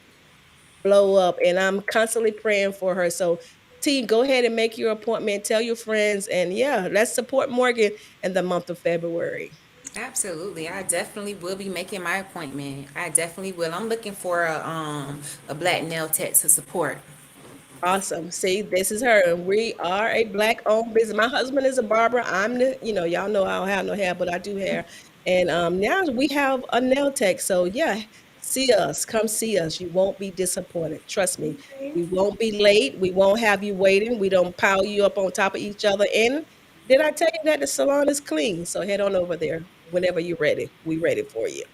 [SPEAKER 2] blow up. And I'm constantly praying for her. So T, go ahead and make your appointment. Tell your friends. And yeah, let's support Morgan in the month of February.
[SPEAKER 3] Absolutely. I definitely will be making my appointment. I definitely will. I'm looking for a black nail tech to support.
[SPEAKER 2] Awesome. See, this is her. And we are a black owned business. My husband is a barber. Y'all know I don't have no hair, but I do hair. And now we have a nail tech. So yeah, see us. Come see us. You won't be disappointed. Trust me. We won't be late. We won't have you waiting. We don't pile you up on top of each other. And did I tell you that the salon is clean? So head on over there whenever you're ready. We ready for you.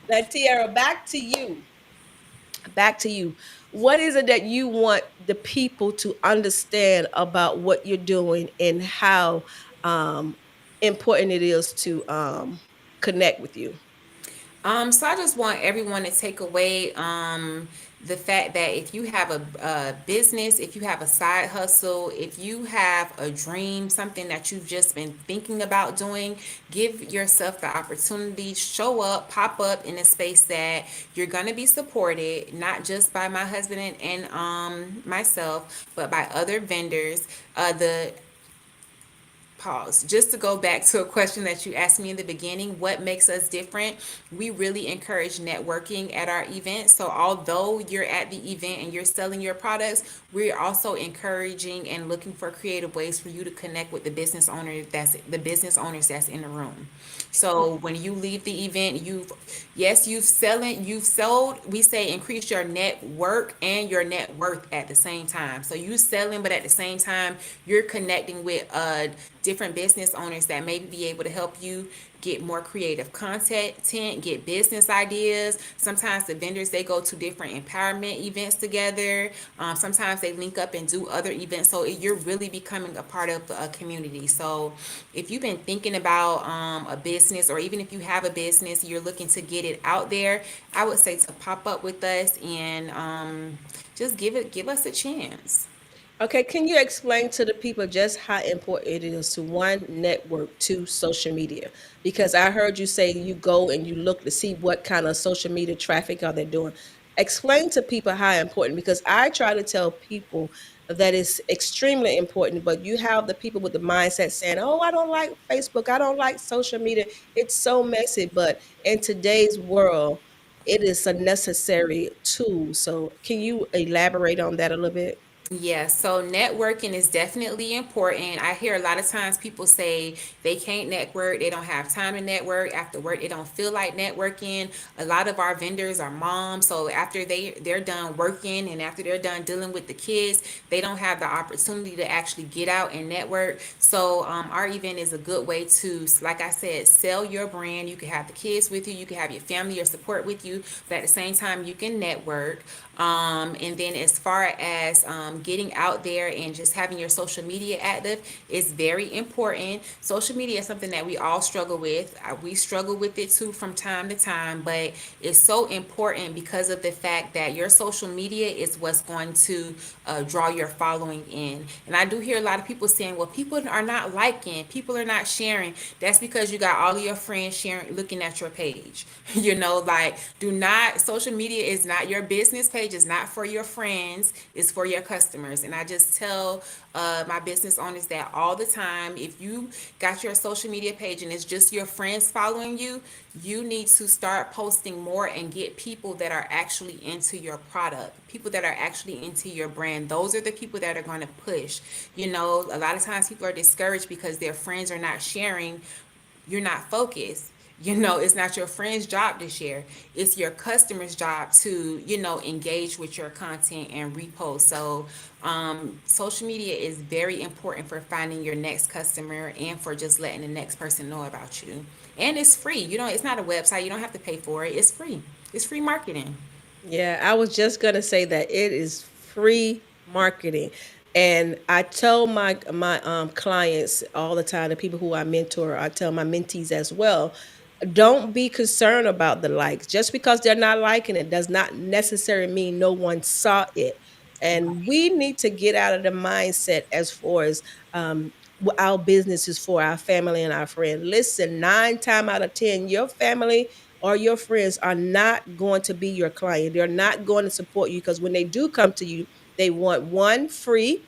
[SPEAKER 2] Now, Tiara, back to you. Back to you. What is it that you want the people to understand about what you're doing and how um, important it is to connect with you?
[SPEAKER 3] So I just want everyone to take away the fact that if you have a business, if you have a side hustle, if you have a dream, something that you've just been thinking about doing, give yourself the opportunity, show up, pop up in a space that you're gonna be supported, not just by my husband and myself, but by other vendors. The Pause. Just to go back to a question that you asked me in the beginning, what makes us different? We really encourage networking at our events. So although you're at the event and you're selling your products, we're also encouraging and looking for creative ways for you to connect with the business owners that's in the room. So when you leave the event, you've sold, we say increase your network and your net worth at the same time. So you selling, but at the same time, you're connecting with different business owners that maybe be able to help you get more creative content, get business ideas. Sometimes the vendors, they go to different empowerment events together. Sometimes they link up and do other events. So you're really becoming a part of a community. So if you've been thinking about a business, or even if you have a business, you're looking to get it out there, I would say to pop up with us and just give us a chance.
[SPEAKER 2] Okay, can you explain to the people just how important it is to one network, two social media? Because I heard you say you go and you look to see what kind of social media traffic are they doing. Explain to people how important, because I try to tell people that it's extremely important, but you have the people with the mindset saying, "Oh, I don't like Facebook, I don't like social media. It's so messy." But in today's world, it is a necessary tool. So, can you elaborate on that a little bit?
[SPEAKER 3] Yeah, so networking is definitely important. I hear a lot of times people say they can't network, they don't have time to network. After work, they don't feel like networking. A lot of our vendors are moms, so after they're done working and after they're done dealing with the kids, they don't have the opportunity to actually get out and network. So our event is a good way to, like I said, sell your brand. You can have the kids with you, you can have your family or support with you, but at the same time, you can network. And then as far as getting out there and just having your social media active is very important. Social media is something that we all struggle with. We struggle with it too from time to time, but it's so important because of the fact that your social media is what's going to draw your following in. And I do hear a lot of people saying, well, people are not liking, people are not sharing. That's because you got all of your friends sharing, looking at your page. Like, do not, social media is not your business page, it's not for your friends, it's for your customers. customers. And I just tell my business owners that all the time. If you got your social media page and it's just your friends following you, you need to start posting more and get people that are actually into your product, people that are actually into your brand. Those are the people that are going to push. You know, a lot of times people are discouraged because their friends are not sharing. You're not focused. You know, it's not your friend's job to share. It's your customer's job to, engage with your content and repost. So, social media is very important for finding your next customer and for just letting the next person know about you. And it's free. It's not a website. You don't have to pay for it. It's free. It's free marketing.
[SPEAKER 2] Yeah, I was just gonna say that it is free marketing. And I tell my clients all the time, the people who I mentor, I tell my mentees as well, don't be concerned about the likes. Just because they're not liking it does not necessarily mean no one saw it. And we need to get out of the mindset as far as our business is for our family and our friends. Listen, 9 times out of 10, your family or your friends are not going to be your client. They're not going to support you because when they do come to you, they want one free,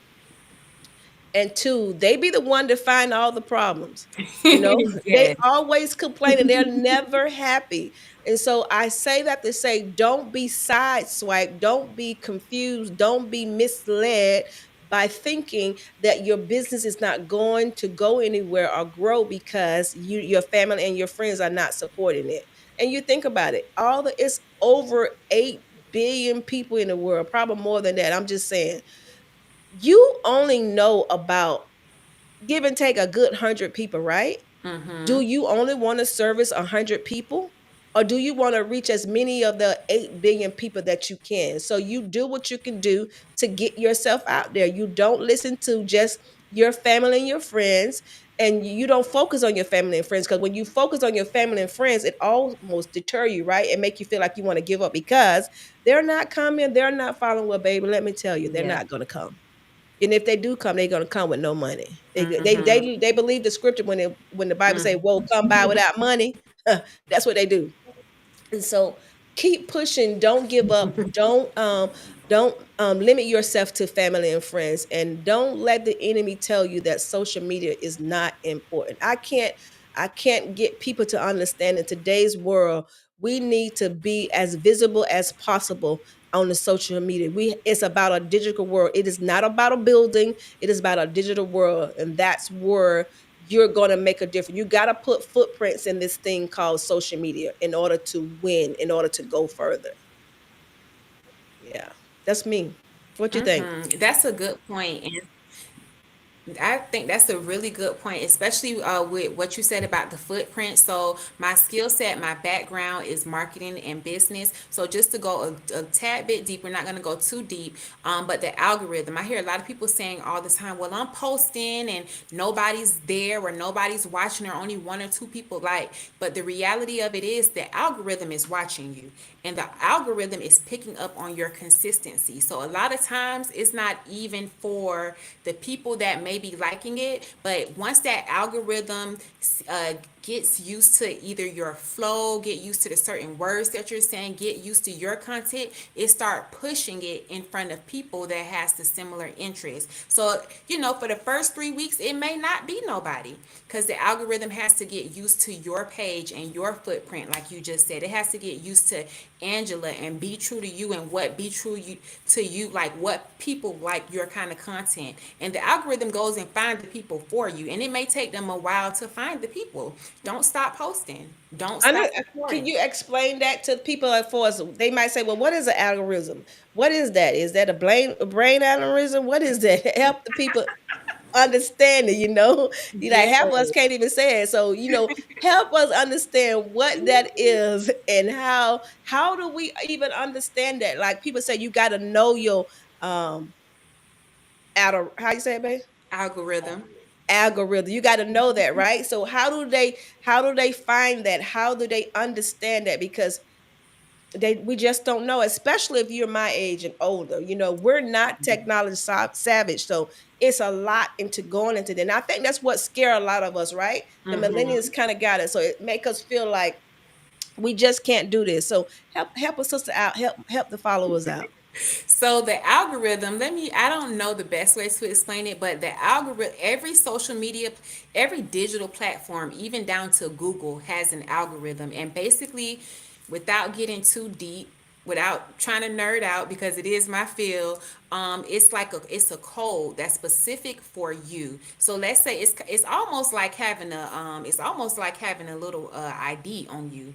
[SPEAKER 2] and two, they be the one to find all the problems. You know, they
[SPEAKER 3] Yes.
[SPEAKER 2] always complain and they're never happy. And so I say that to say, don't be sideswiped, don't be confused, don't be misled by thinking that your business is not going to go anywhere or grow because your family and your friends are not supporting it. And you think about it, it's over 8 billion people in the world, probably more than that. I'm just saying, you only know about, give and take, a good 100 people, right? Do you only want to service 100 people? Or do you want to reach as many of the 8 billion people that you can? So you do what you can do to get yourself out there. You don't listen to just your family and your friends, and you don't focus on your family and friends, because when you focus on your family and friends, it almost deter you, right? And make you feel like you want to give up because they're not coming, they're not following. Well, baby, let me tell you, they're
[SPEAKER 3] Yeah.
[SPEAKER 2] not going to come. And if they do come, they're gonna come with no money.
[SPEAKER 3] Hmm.
[SPEAKER 2] They believe the scripture when the Bible say, "Whoa, come by without money." That's what they do. And so keep pushing, don't give up, don't limit yourself to family and friends, and don't let the enemy tell you that social media is not important. I can't get people to understand in today's world we need to be as visible as possible on the social media. It's about a digital world. It is not about a building, it is about a digital world, and that's where you're going to make a difference. You got to put footprints in this thing called social media in order to win, in order to go further. Yeah, that's me. What you think?
[SPEAKER 3] That's a good point. And I think that's a really good point, especially with what you said about the footprint. So, my skill set, my background is marketing and business. So, just to go a tad bit deep, we're not going to go too deep, but the algorithm. I hear a lot of people saying all the time, well, I'm posting and nobody's there or nobody's watching or only one or two people like. But the reality of it is the algorithm is watching you and the algorithm is picking up on your consistency. So, a lot of times it's not even for the people that may be liking it, but once that algorithm uh, gets used to either your flow, get used to the certain words that you're saying, get used to your content, it start pushing it in front of people that has the similar interests. So, for the first 3 weeks, it may not be nobody because the algorithm has to get used to your page and your footprint, like you just said. It has to get used to Angela and Be True to You and what Be True to You, like what people like your kind of content. And the algorithm goes and finds the people for you. And it may take them a while to find the people. Don't stop posting. Don't
[SPEAKER 2] I know,
[SPEAKER 3] stop
[SPEAKER 2] can
[SPEAKER 3] supporting.
[SPEAKER 2] you explain that to people like for us? They might say, "Well, what is an algorithm? What is that? Is that a brain aneurysm? What is that?" Help the people understand it. You like
[SPEAKER 3] Yes.
[SPEAKER 2] half of us can't even say it. So help us understand what that is and how do we even understand that? Like people say, you got to know your um how you say it, babe?
[SPEAKER 3] Algorithm.
[SPEAKER 2] Algorithm. You got to know that, right? So how do they find that? How do they understand that? Because we just don't know, especially if you're my age and older. We're not technology savage, so it's a lot into going into that. And I think that's what scare a lot of us, right? The millennials kind of got it, so it make us feel like we just can't do this. So help a sister out, help the followers out.
[SPEAKER 3] So the algorithm, I don't know the best way to explain it, but the algorithm, every social media, every digital platform, even down to Google, has an algorithm. And basically, without getting too deep, without trying to nerd out because it is my field, it's a code that's specific for you. So let's say it's almost like having a little ID on you,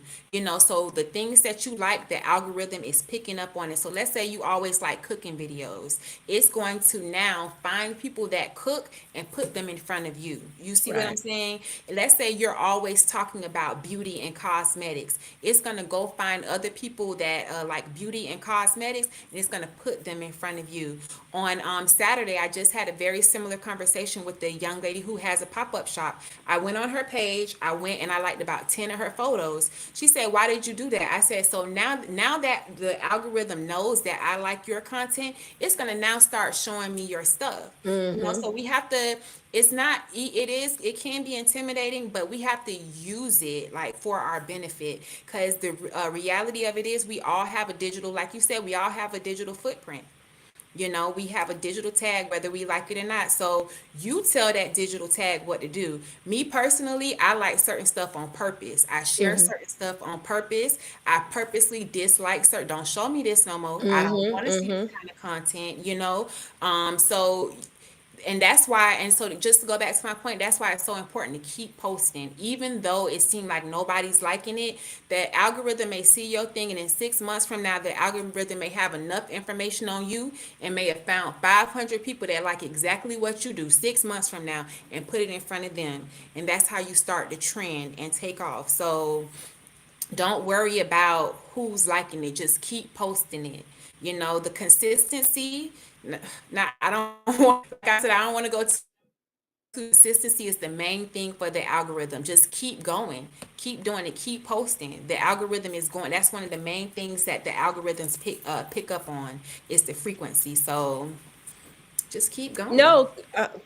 [SPEAKER 3] so the things that you like, the algorithm is picking up on it. So let's say you always like cooking videos, it's going to now find people that cook and put them in front of you. You see what I'm
[SPEAKER 2] Right.
[SPEAKER 3] saying? Let's say you're always talking about beauty and cosmetics, it's going to go find other people that like beauty and cosmetics, and it's going to put them in front of you. On Saturday, I just had a very similar conversation with the young lady who has a pop-up shop. I went on her page, I went and I liked about 10 of her photos. She said, "Why did you do that?" I said, "So now that the algorithm knows that I like your content, it's going to now start showing me your stuff."
[SPEAKER 2] Mm-hmm.
[SPEAKER 3] So we have to, it's not, it can be intimidating, but we have to use it like for our benefit, because the reality of it is we all have a digital, like you said, we all have a digital footprint. We have a digital tag whether we like it or not. So you tell that digital tag what to do. Me personally, I like certain stuff on purpose. I share
[SPEAKER 2] Mm-hmm.
[SPEAKER 3] certain stuff on purpose. I purposely dislike certain, don't show me this no more. I don't
[SPEAKER 2] Mm-hmm.
[SPEAKER 3] want to see this
[SPEAKER 2] Mm-hmm.
[SPEAKER 3] kind of content. So and that's why, and so just to go back to my point, that's why it's so important to keep posting even though it seemed like nobody's liking it. The algorithm may see your thing, and in 6 months from now the algorithm may have enough information on you and may have found 500 people that like exactly what you do 6 months from now and put it in front of them, and that's how you start the trend and take off. So don't worry about who's liking it, just keep posting it. The consistency, not, I don't want, like I said, I don't want to go too consistency is the main thing for the algorithm. Just keep going, keep doing it, keep posting. The algorithm is going, that's one of the main things that the algorithms pick up on, is the frequency. So just keep going.
[SPEAKER 2] No,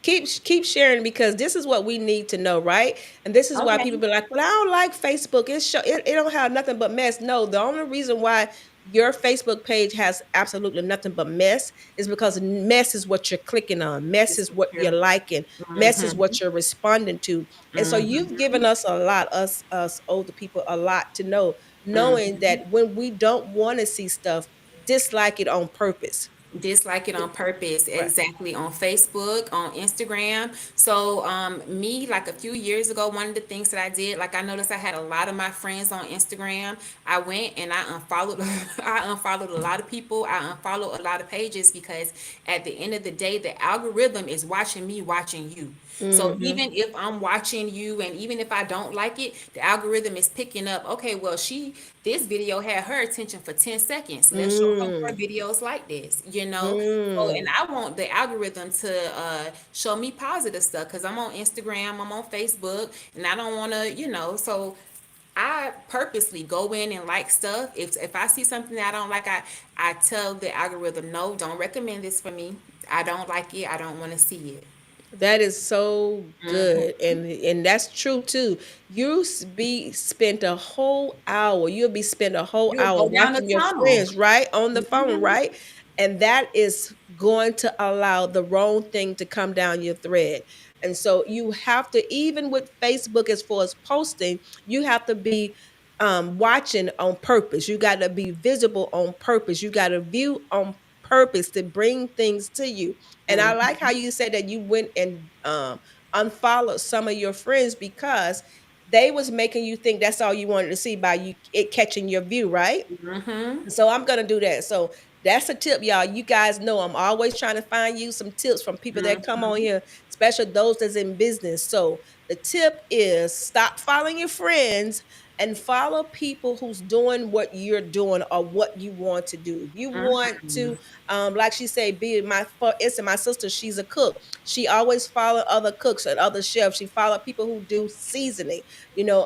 [SPEAKER 2] keep sharing because this is what we need to know, right? And this is why people
[SPEAKER 3] Okay.
[SPEAKER 2] be like, "Well, I don't like Facebook. It don't have nothing but mess." No, the only reason why your Facebook page has absolutely nothing but mess is because mess is what you're clicking on, mess
[SPEAKER 3] It's
[SPEAKER 2] is what you're
[SPEAKER 3] secure.
[SPEAKER 2] liking, mess is what you're responding to, and so you've given us a lot, us older people, a lot to know, knowing that when we don't want to see stuff, dislike it on purpose.
[SPEAKER 3] Dislike it on purpose,
[SPEAKER 2] Right.
[SPEAKER 3] exactly, on Facebook, on Instagram. So me, like a few years ago, one of the things that I did, like I noticed I had a lot of my friends on Instagram. I went and I unfollowed I unfollowed a lot of people. I unfollowed a lot of pages, because at the end of the day the algorithm is watching me watching you. So
[SPEAKER 2] Mm-hmm.
[SPEAKER 3] even if I'm watching you and even if I don't like it, the algorithm is picking up, okay, well, this video had her attention for 10 seconds. Let's show her more
[SPEAKER 2] Mm,
[SPEAKER 3] videos like this. So, and
[SPEAKER 2] mm.
[SPEAKER 3] I want the algorithm to show me positive stuff, because I'm on Instagram, I'm on Facebook, and I don't want to. So I purposely go in and like stuff. If I see something that I don't like, I tell the algorithm, no, don't recommend this for me. I don't like it. I don't want to see it.
[SPEAKER 2] That is so good, and that's true too. Be spent a whole hour. You'll be spent a whole
[SPEAKER 3] You'll
[SPEAKER 2] hour
[SPEAKER 3] go down the
[SPEAKER 2] watching your
[SPEAKER 3] tunnel.
[SPEAKER 2] friends, right, on the phone, right, and that is going to allow the wrong thing to come down your thread. And so you have to, even with Facebook, as far as posting, you have to be watching on purpose. You got to be visible on purpose. You got to view on purpose to bring things to you. And I like how you said that you went and unfollowed some of your friends because they was making you think that's all you wanted to see by you it catching your view, right? So I'm gonna do that. So that's a tip, y'all. You guys know I'm always trying to find you some tips from people that come on here, especially those that's in business. So the tip is stop following your friends and follow people who's doing what you're doing or what you want to do. If you want to, like she said, be for instance, my sister, she's a cook. She always follow other cooks and other chefs. She follow people who do seasoning.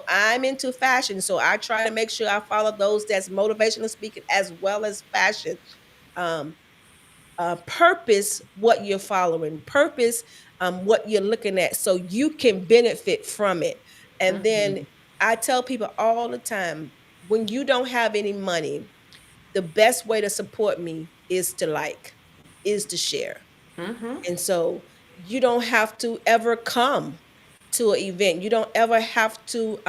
[SPEAKER 2] I'm into fashion, so I try to make sure I follow those that's motivational speaking as well as fashion. Um, purpose what you're following, purpose what you're looking at, so you can benefit from it. And then I tell people all the time, when you don't have any money, the best way to support me is to like, is to share. And so you don't have to ever come to an event. You don't ever have to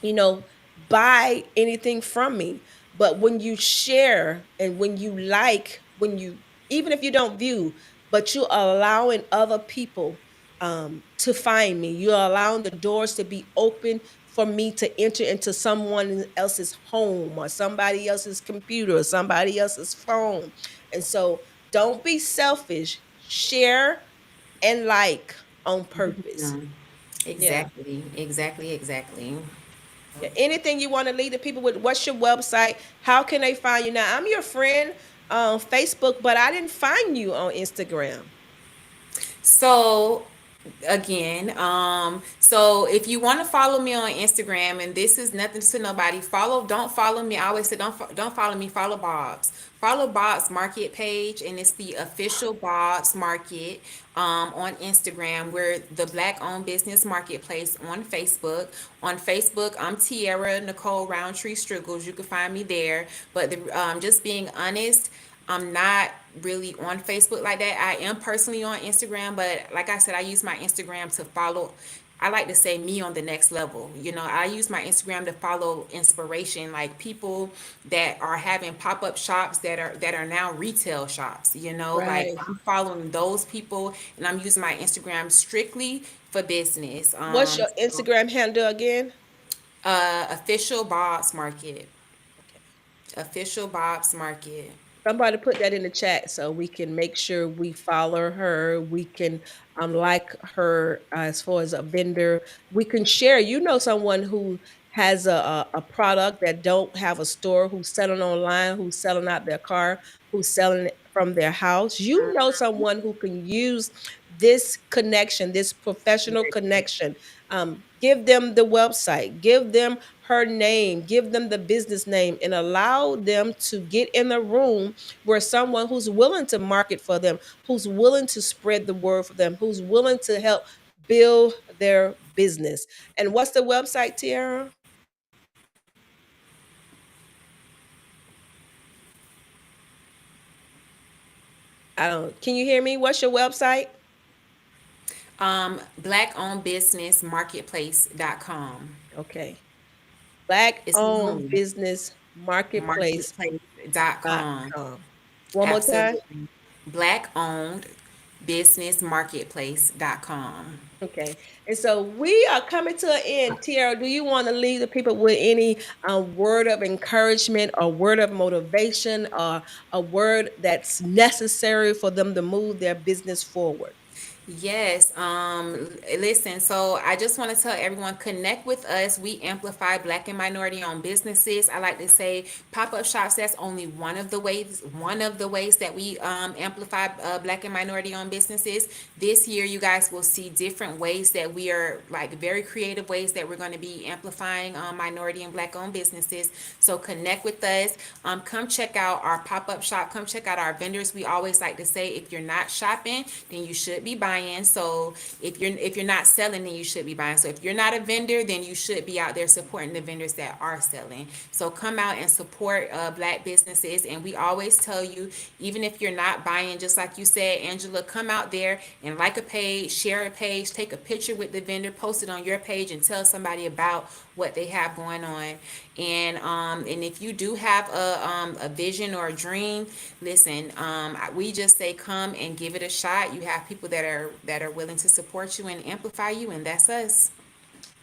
[SPEAKER 2] you know, buy anything from me. But when you share and when you like, when you, even if you don't view, but you're allowing other people to find me, you're allowing the doors to be open for me to enter into someone else's home or somebody else's computer or somebody else's phone. And so don't be selfish. Share and like on purpose. Yeah.
[SPEAKER 3] Exactly, exactly, exactly.
[SPEAKER 2] Yeah, anything you want to lead the people with? What's your website? How can they find you? Now, I'm your friend on Facebook, but I didn't find you on Instagram.
[SPEAKER 3] So again, so if you want to follow me on Instagram, and this is nothing to nobody, don't follow me. I always say don't follow me, follow Bob's. Follow Bob's Market page, and it's the official Bob's Market on Instagram. We're the Black owned business marketplace on Facebook. On Facebook, I'm Tierra Nicole Roundtree Struggles. You can find me there. But just being honest, I'm not really on Facebook like that. I am personally on Instagram, but like I said, I use my Instagram to follow. I like to say me on the next level. You know, I use my Instagram to follow inspiration, like people that are having pop-up shops that are now retail shops, you know, like
[SPEAKER 2] Right.
[SPEAKER 3] I'm following those people and I'm using my Instagram strictly for business.
[SPEAKER 2] What's your
[SPEAKER 3] So,
[SPEAKER 2] Instagram handle again?
[SPEAKER 3] official Bob's Market.
[SPEAKER 2] Okay.
[SPEAKER 3] Official Bob's Market.
[SPEAKER 2] Somebody put that in the chat so we can make sure we follow her. We can like her as far as a vendor. We can share. You know, someone who has a product that don't have a store, who's selling online, who's selling out their car, who's selling it from their house. You know, someone who can use this connection, this professional connection. Give them the website, give them her name, give them the business name, and allow them to get in the room where someone who's willing to market for them, who's willing to spread the word for them, who's willing to help build their business. And what's the website, Tiara? I don't, can you hear me? What's your website?
[SPEAKER 3] Black owned business marketplace.com.
[SPEAKER 2] Okay. Black
[SPEAKER 3] It's
[SPEAKER 2] owned
[SPEAKER 3] long.
[SPEAKER 2] business marketplace.com.
[SPEAKER 3] Marketplace.com.
[SPEAKER 2] One more time.
[SPEAKER 3] Absolutely. Black owned business marketplace.com.
[SPEAKER 2] Okay. And so we are coming to an end. Tiara, do you want to leave the people with any word of encouragement or word of motivation or a word that's necessary for them to move their business forward?
[SPEAKER 3] Yes. Listen, so I just want to tell everyone connect with us. We amplify Black and minority owned businesses. I like to say pop-up shops, that's only one of the ways that we amplify Black and minority owned businesses. This year you guys will see different ways that we are, like, very creative ways that we're going to be amplifying minority and Black owned businesses. So connect with us. Come check out our pop-up shop. Come check out our vendors. We always like to say if you're not shopping, then you should be buying. So if you're not selling, then you should be buying. So if you're not a vendor, then you should be out there supporting the vendors that are selling. So come out and support Black businesses. And we always tell you, even if you're not buying, just like you said, Angela, come out there and like a page, share a page, take a picture with the vendor, post it on your page, and tell somebody about what they have going on. And if you do have a vision or a dream, listen, we just say come and give it a shot. You have people that are willing to support you and amplify you, and that's us.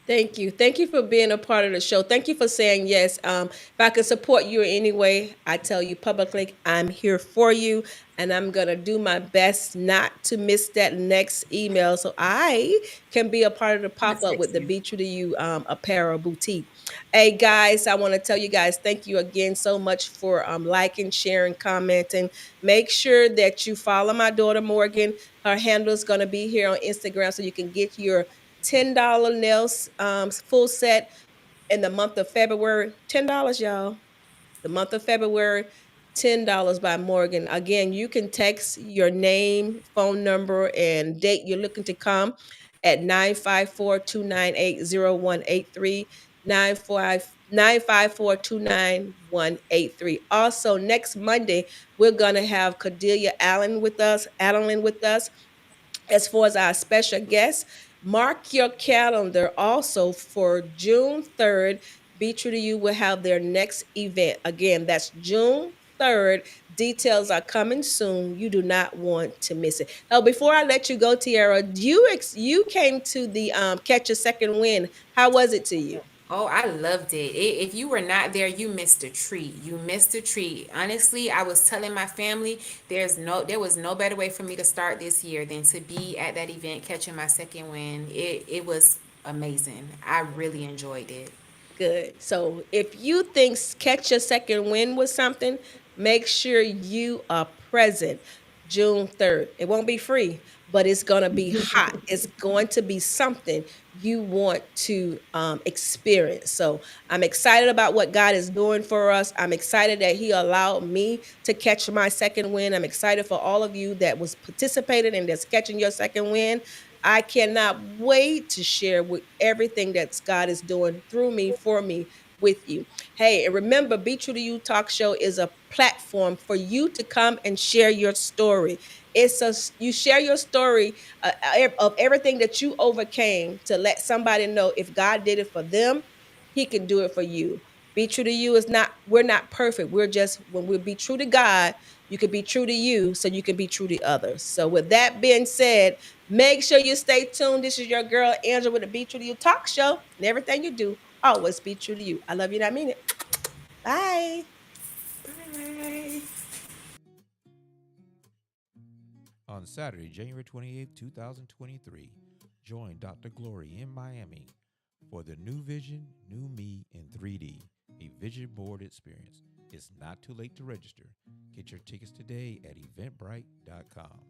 [SPEAKER 2] Thank you. Thank you for being a part of the show. Thank you for saying yes. If I can support you in any way, I tell you publicly, I'm here for you. And I'm going to do my best not to miss that next email so I can be a part of the
[SPEAKER 3] I'm
[SPEAKER 2] pop
[SPEAKER 3] gonna
[SPEAKER 2] up with
[SPEAKER 3] text
[SPEAKER 2] the
[SPEAKER 3] you.
[SPEAKER 2] B2U apparel boutique. Hey, guys, I want to tell you guys, thank you again so much for liking, sharing, commenting. Make sure that you follow my daughter, Morgan. Her handle is going to be here on Instagram so you can get your $10 nails full set in the month of February. $10, y'all. The month of February, $10 by Morgan. Again, you can text your name, phone number, and date you're looking to come at 954-298-0183. 954-29183. Also, next Monday, we're gonna have Cordelia Allen with us as far as our special guest. Mark your calendar also for June 3rd. Be True to You will have their next event. Again, that's June 3rd. Details are coming soon. You do not want to miss it. Oh, before I let you go, Tiara, you came to the Catch a Second Wind. How was it to you?
[SPEAKER 3] Oh, I loved it. If you were not there, you missed a treat. You missed a treat. Honestly, I was telling my family there was no better way for me to start this year than to be at that event catching my second win. It was amazing. I really enjoyed it.
[SPEAKER 2] Good. So if you think Catch Your Second Win was something, make sure you are present June 3rd. It won't be free, but it's going to be hot. It's going to be something you want to experience. So I'm excited about what God is doing for us. I'm excited that He allowed me to catch my second win. I'm excited for all of you that was participating and that's catching your second win. I cannot wait to share with everything that God is doing through me, for me, with you. Hey, and remember, Be True to You Talk Show is a platform for you to come and share your story. You share your story of everything that you overcame to let somebody know if God did it for them, He can do it for you. Be True to You is not, we're not perfect. We're just, when we be true to God, you can be true to you so you can be true to others. So, with that being said, make sure you stay tuned. This is your girl, Angela, with the Be True to You Talk Show. And everything you do, always be true to you. I love you and I mean it. Bye.
[SPEAKER 3] Bye.
[SPEAKER 4] On Saturday, January 28th, 2023, join Dr. Glory in Miami for the New Vision, New Me in 3D, a vision board experience. It's not too late to register. Get your tickets today at eventbrite.com.